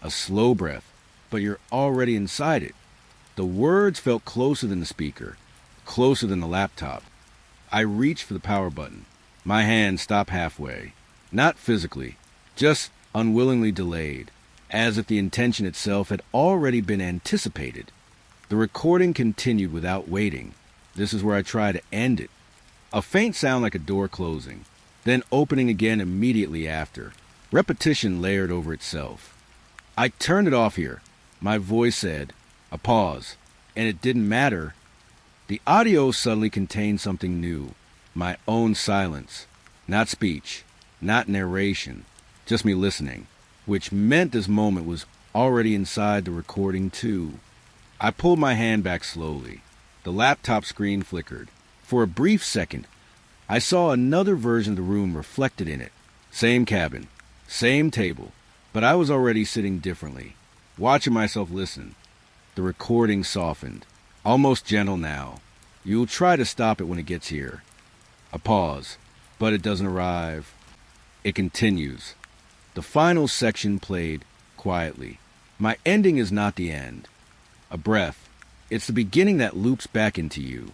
A slow breath, but you're already inside it. The words felt closer than the speaker, closer than the laptop. I reached for the power button. My hand stopped halfway. Not physically, just unwillingly delayed, as if the intention itself had already been anticipated. The recording continued without waiting. This is where I try to end it. A faint sound like a door closing, then opening again immediately after. Repetition layered over itself. I turned it off here. My voice said, a pause, and it didn't matter. The audio suddenly contained something new. My own silence. Not speech, not narration, just me listening, which meant this moment was already inside the recording too. I pulled my hand back slowly. The laptop screen flickered. For a brief second, I saw another version of the room reflected in it. Same cabin, same table, but I was already sitting differently, watching myself listen. The recording softened, almost gentle now. You'll try to stop it when it gets here. A pause, but it doesn't arrive. It continues. The final section played quietly. My ending is not the end. A breath. It's the beginning that loops back into you.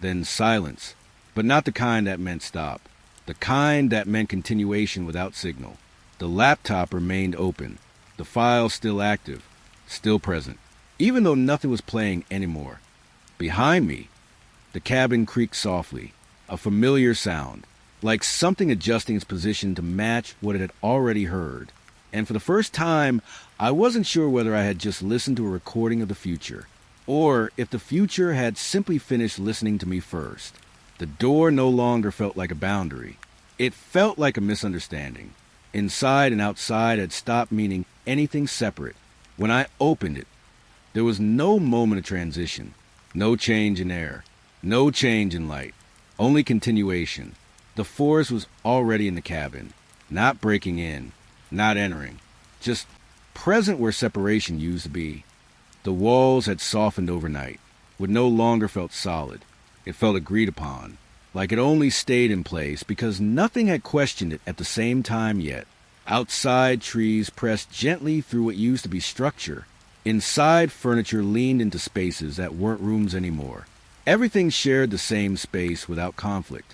Then silence, but not the kind that meant stop. The kind that meant continuation without signal. The laptop remained open. The file still active, still present, even though nothing was playing anymore. Behind me, the cabin creaked softly, a familiar sound, like something adjusting its position to match what it had already heard. And for the first time, I wasn't sure whether I had just listened to a recording of the future, or if the future had simply finished listening to me first. The door no longer felt like a boundary. It felt like a misunderstanding. Inside and outside had stopped meaning anything separate. When I opened it, there was no moment of transition, no change in air, no change in light, only continuation. The forest was already in the cabin, not breaking in, not entering, just present where separation used to be. The walls had softened overnight, would no longer felt solid. It felt agreed upon, like it only stayed in place because nothing had questioned it at the same time yet. Outside, trees pressed gently through what used to be structure. Inside, furniture leaned into spaces that weren't rooms anymore. Everything shared the same space without conflict.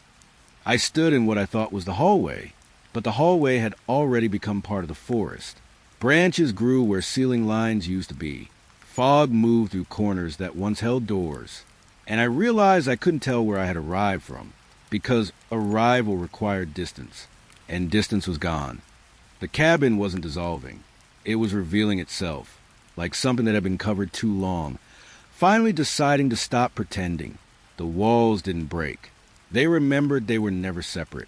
I stood in what I thought was the hallway, but the hallway had already become part of the forest. Branches grew where ceiling lines used to be. Fog moved through corners that once held doors. And I realized I couldn't tell where I had arrived from, because arrival required distance, and distance was gone. The cabin wasn't dissolving. It was revealing itself, like something that had been covered too long, finally deciding to stop pretending. The walls didn't break. They remembered they were never separate.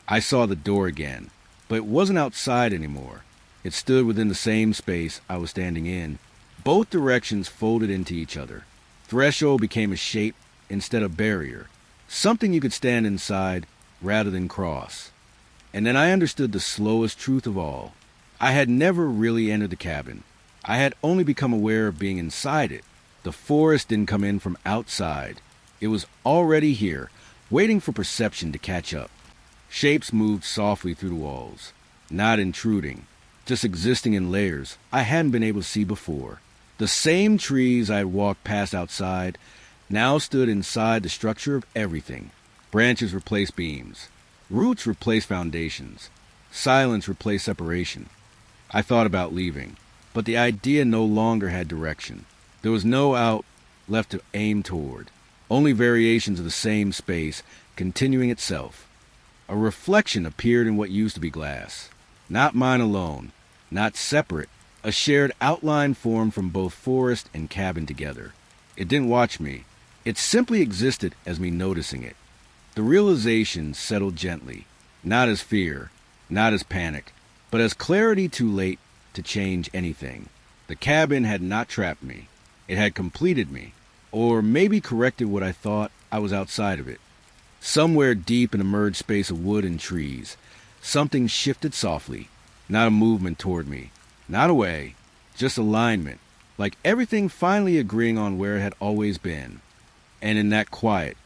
I saw the door again, but it wasn't outside anymore. It stood within the same space I was standing in. Both directions folded into each other. Threshold became a shape instead of barrier, something you could stand inside rather than cross. And then I understood the slowest truth of all. I had never really entered the cabin. I had only become aware of being inside it. The forest didn't come in from outside. It was already here, waiting for perception to catch up. Shapes moved softly through the walls, not intruding, just existing in layers I hadn't been able to see before. The same trees I had walked past outside now stood inside the structure of everything. Branches replaced beams. Roots replaced foundations. Silence replaced separation. I thought about leaving, but the idea no longer had direction. There was no out left to aim toward, only variations of the same space continuing itself. A reflection appeared in what used to be glass. Not mine alone, not separate, a shared outline formed from both forest and cabin together. It didn't watch me. It simply existed as me noticing it. The realization settled gently, not as fear, not as panic, but as clarity too late to change anything. The cabin had not trapped me. It had completed me, or maybe corrected what I thought I was outside of it. Somewhere deep in a merged space of wood and trees, something shifted softly, not a movement toward me, not away, just alignment, like everything finally agreeing on where it had always been. And in that quiet,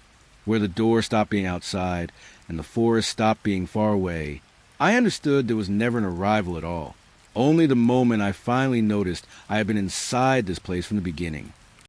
where the door stopped being outside and the forest stopped being far away, I understood there was never an arrival at all. Only the moment I finally noticed I had been inside this place from the beginning.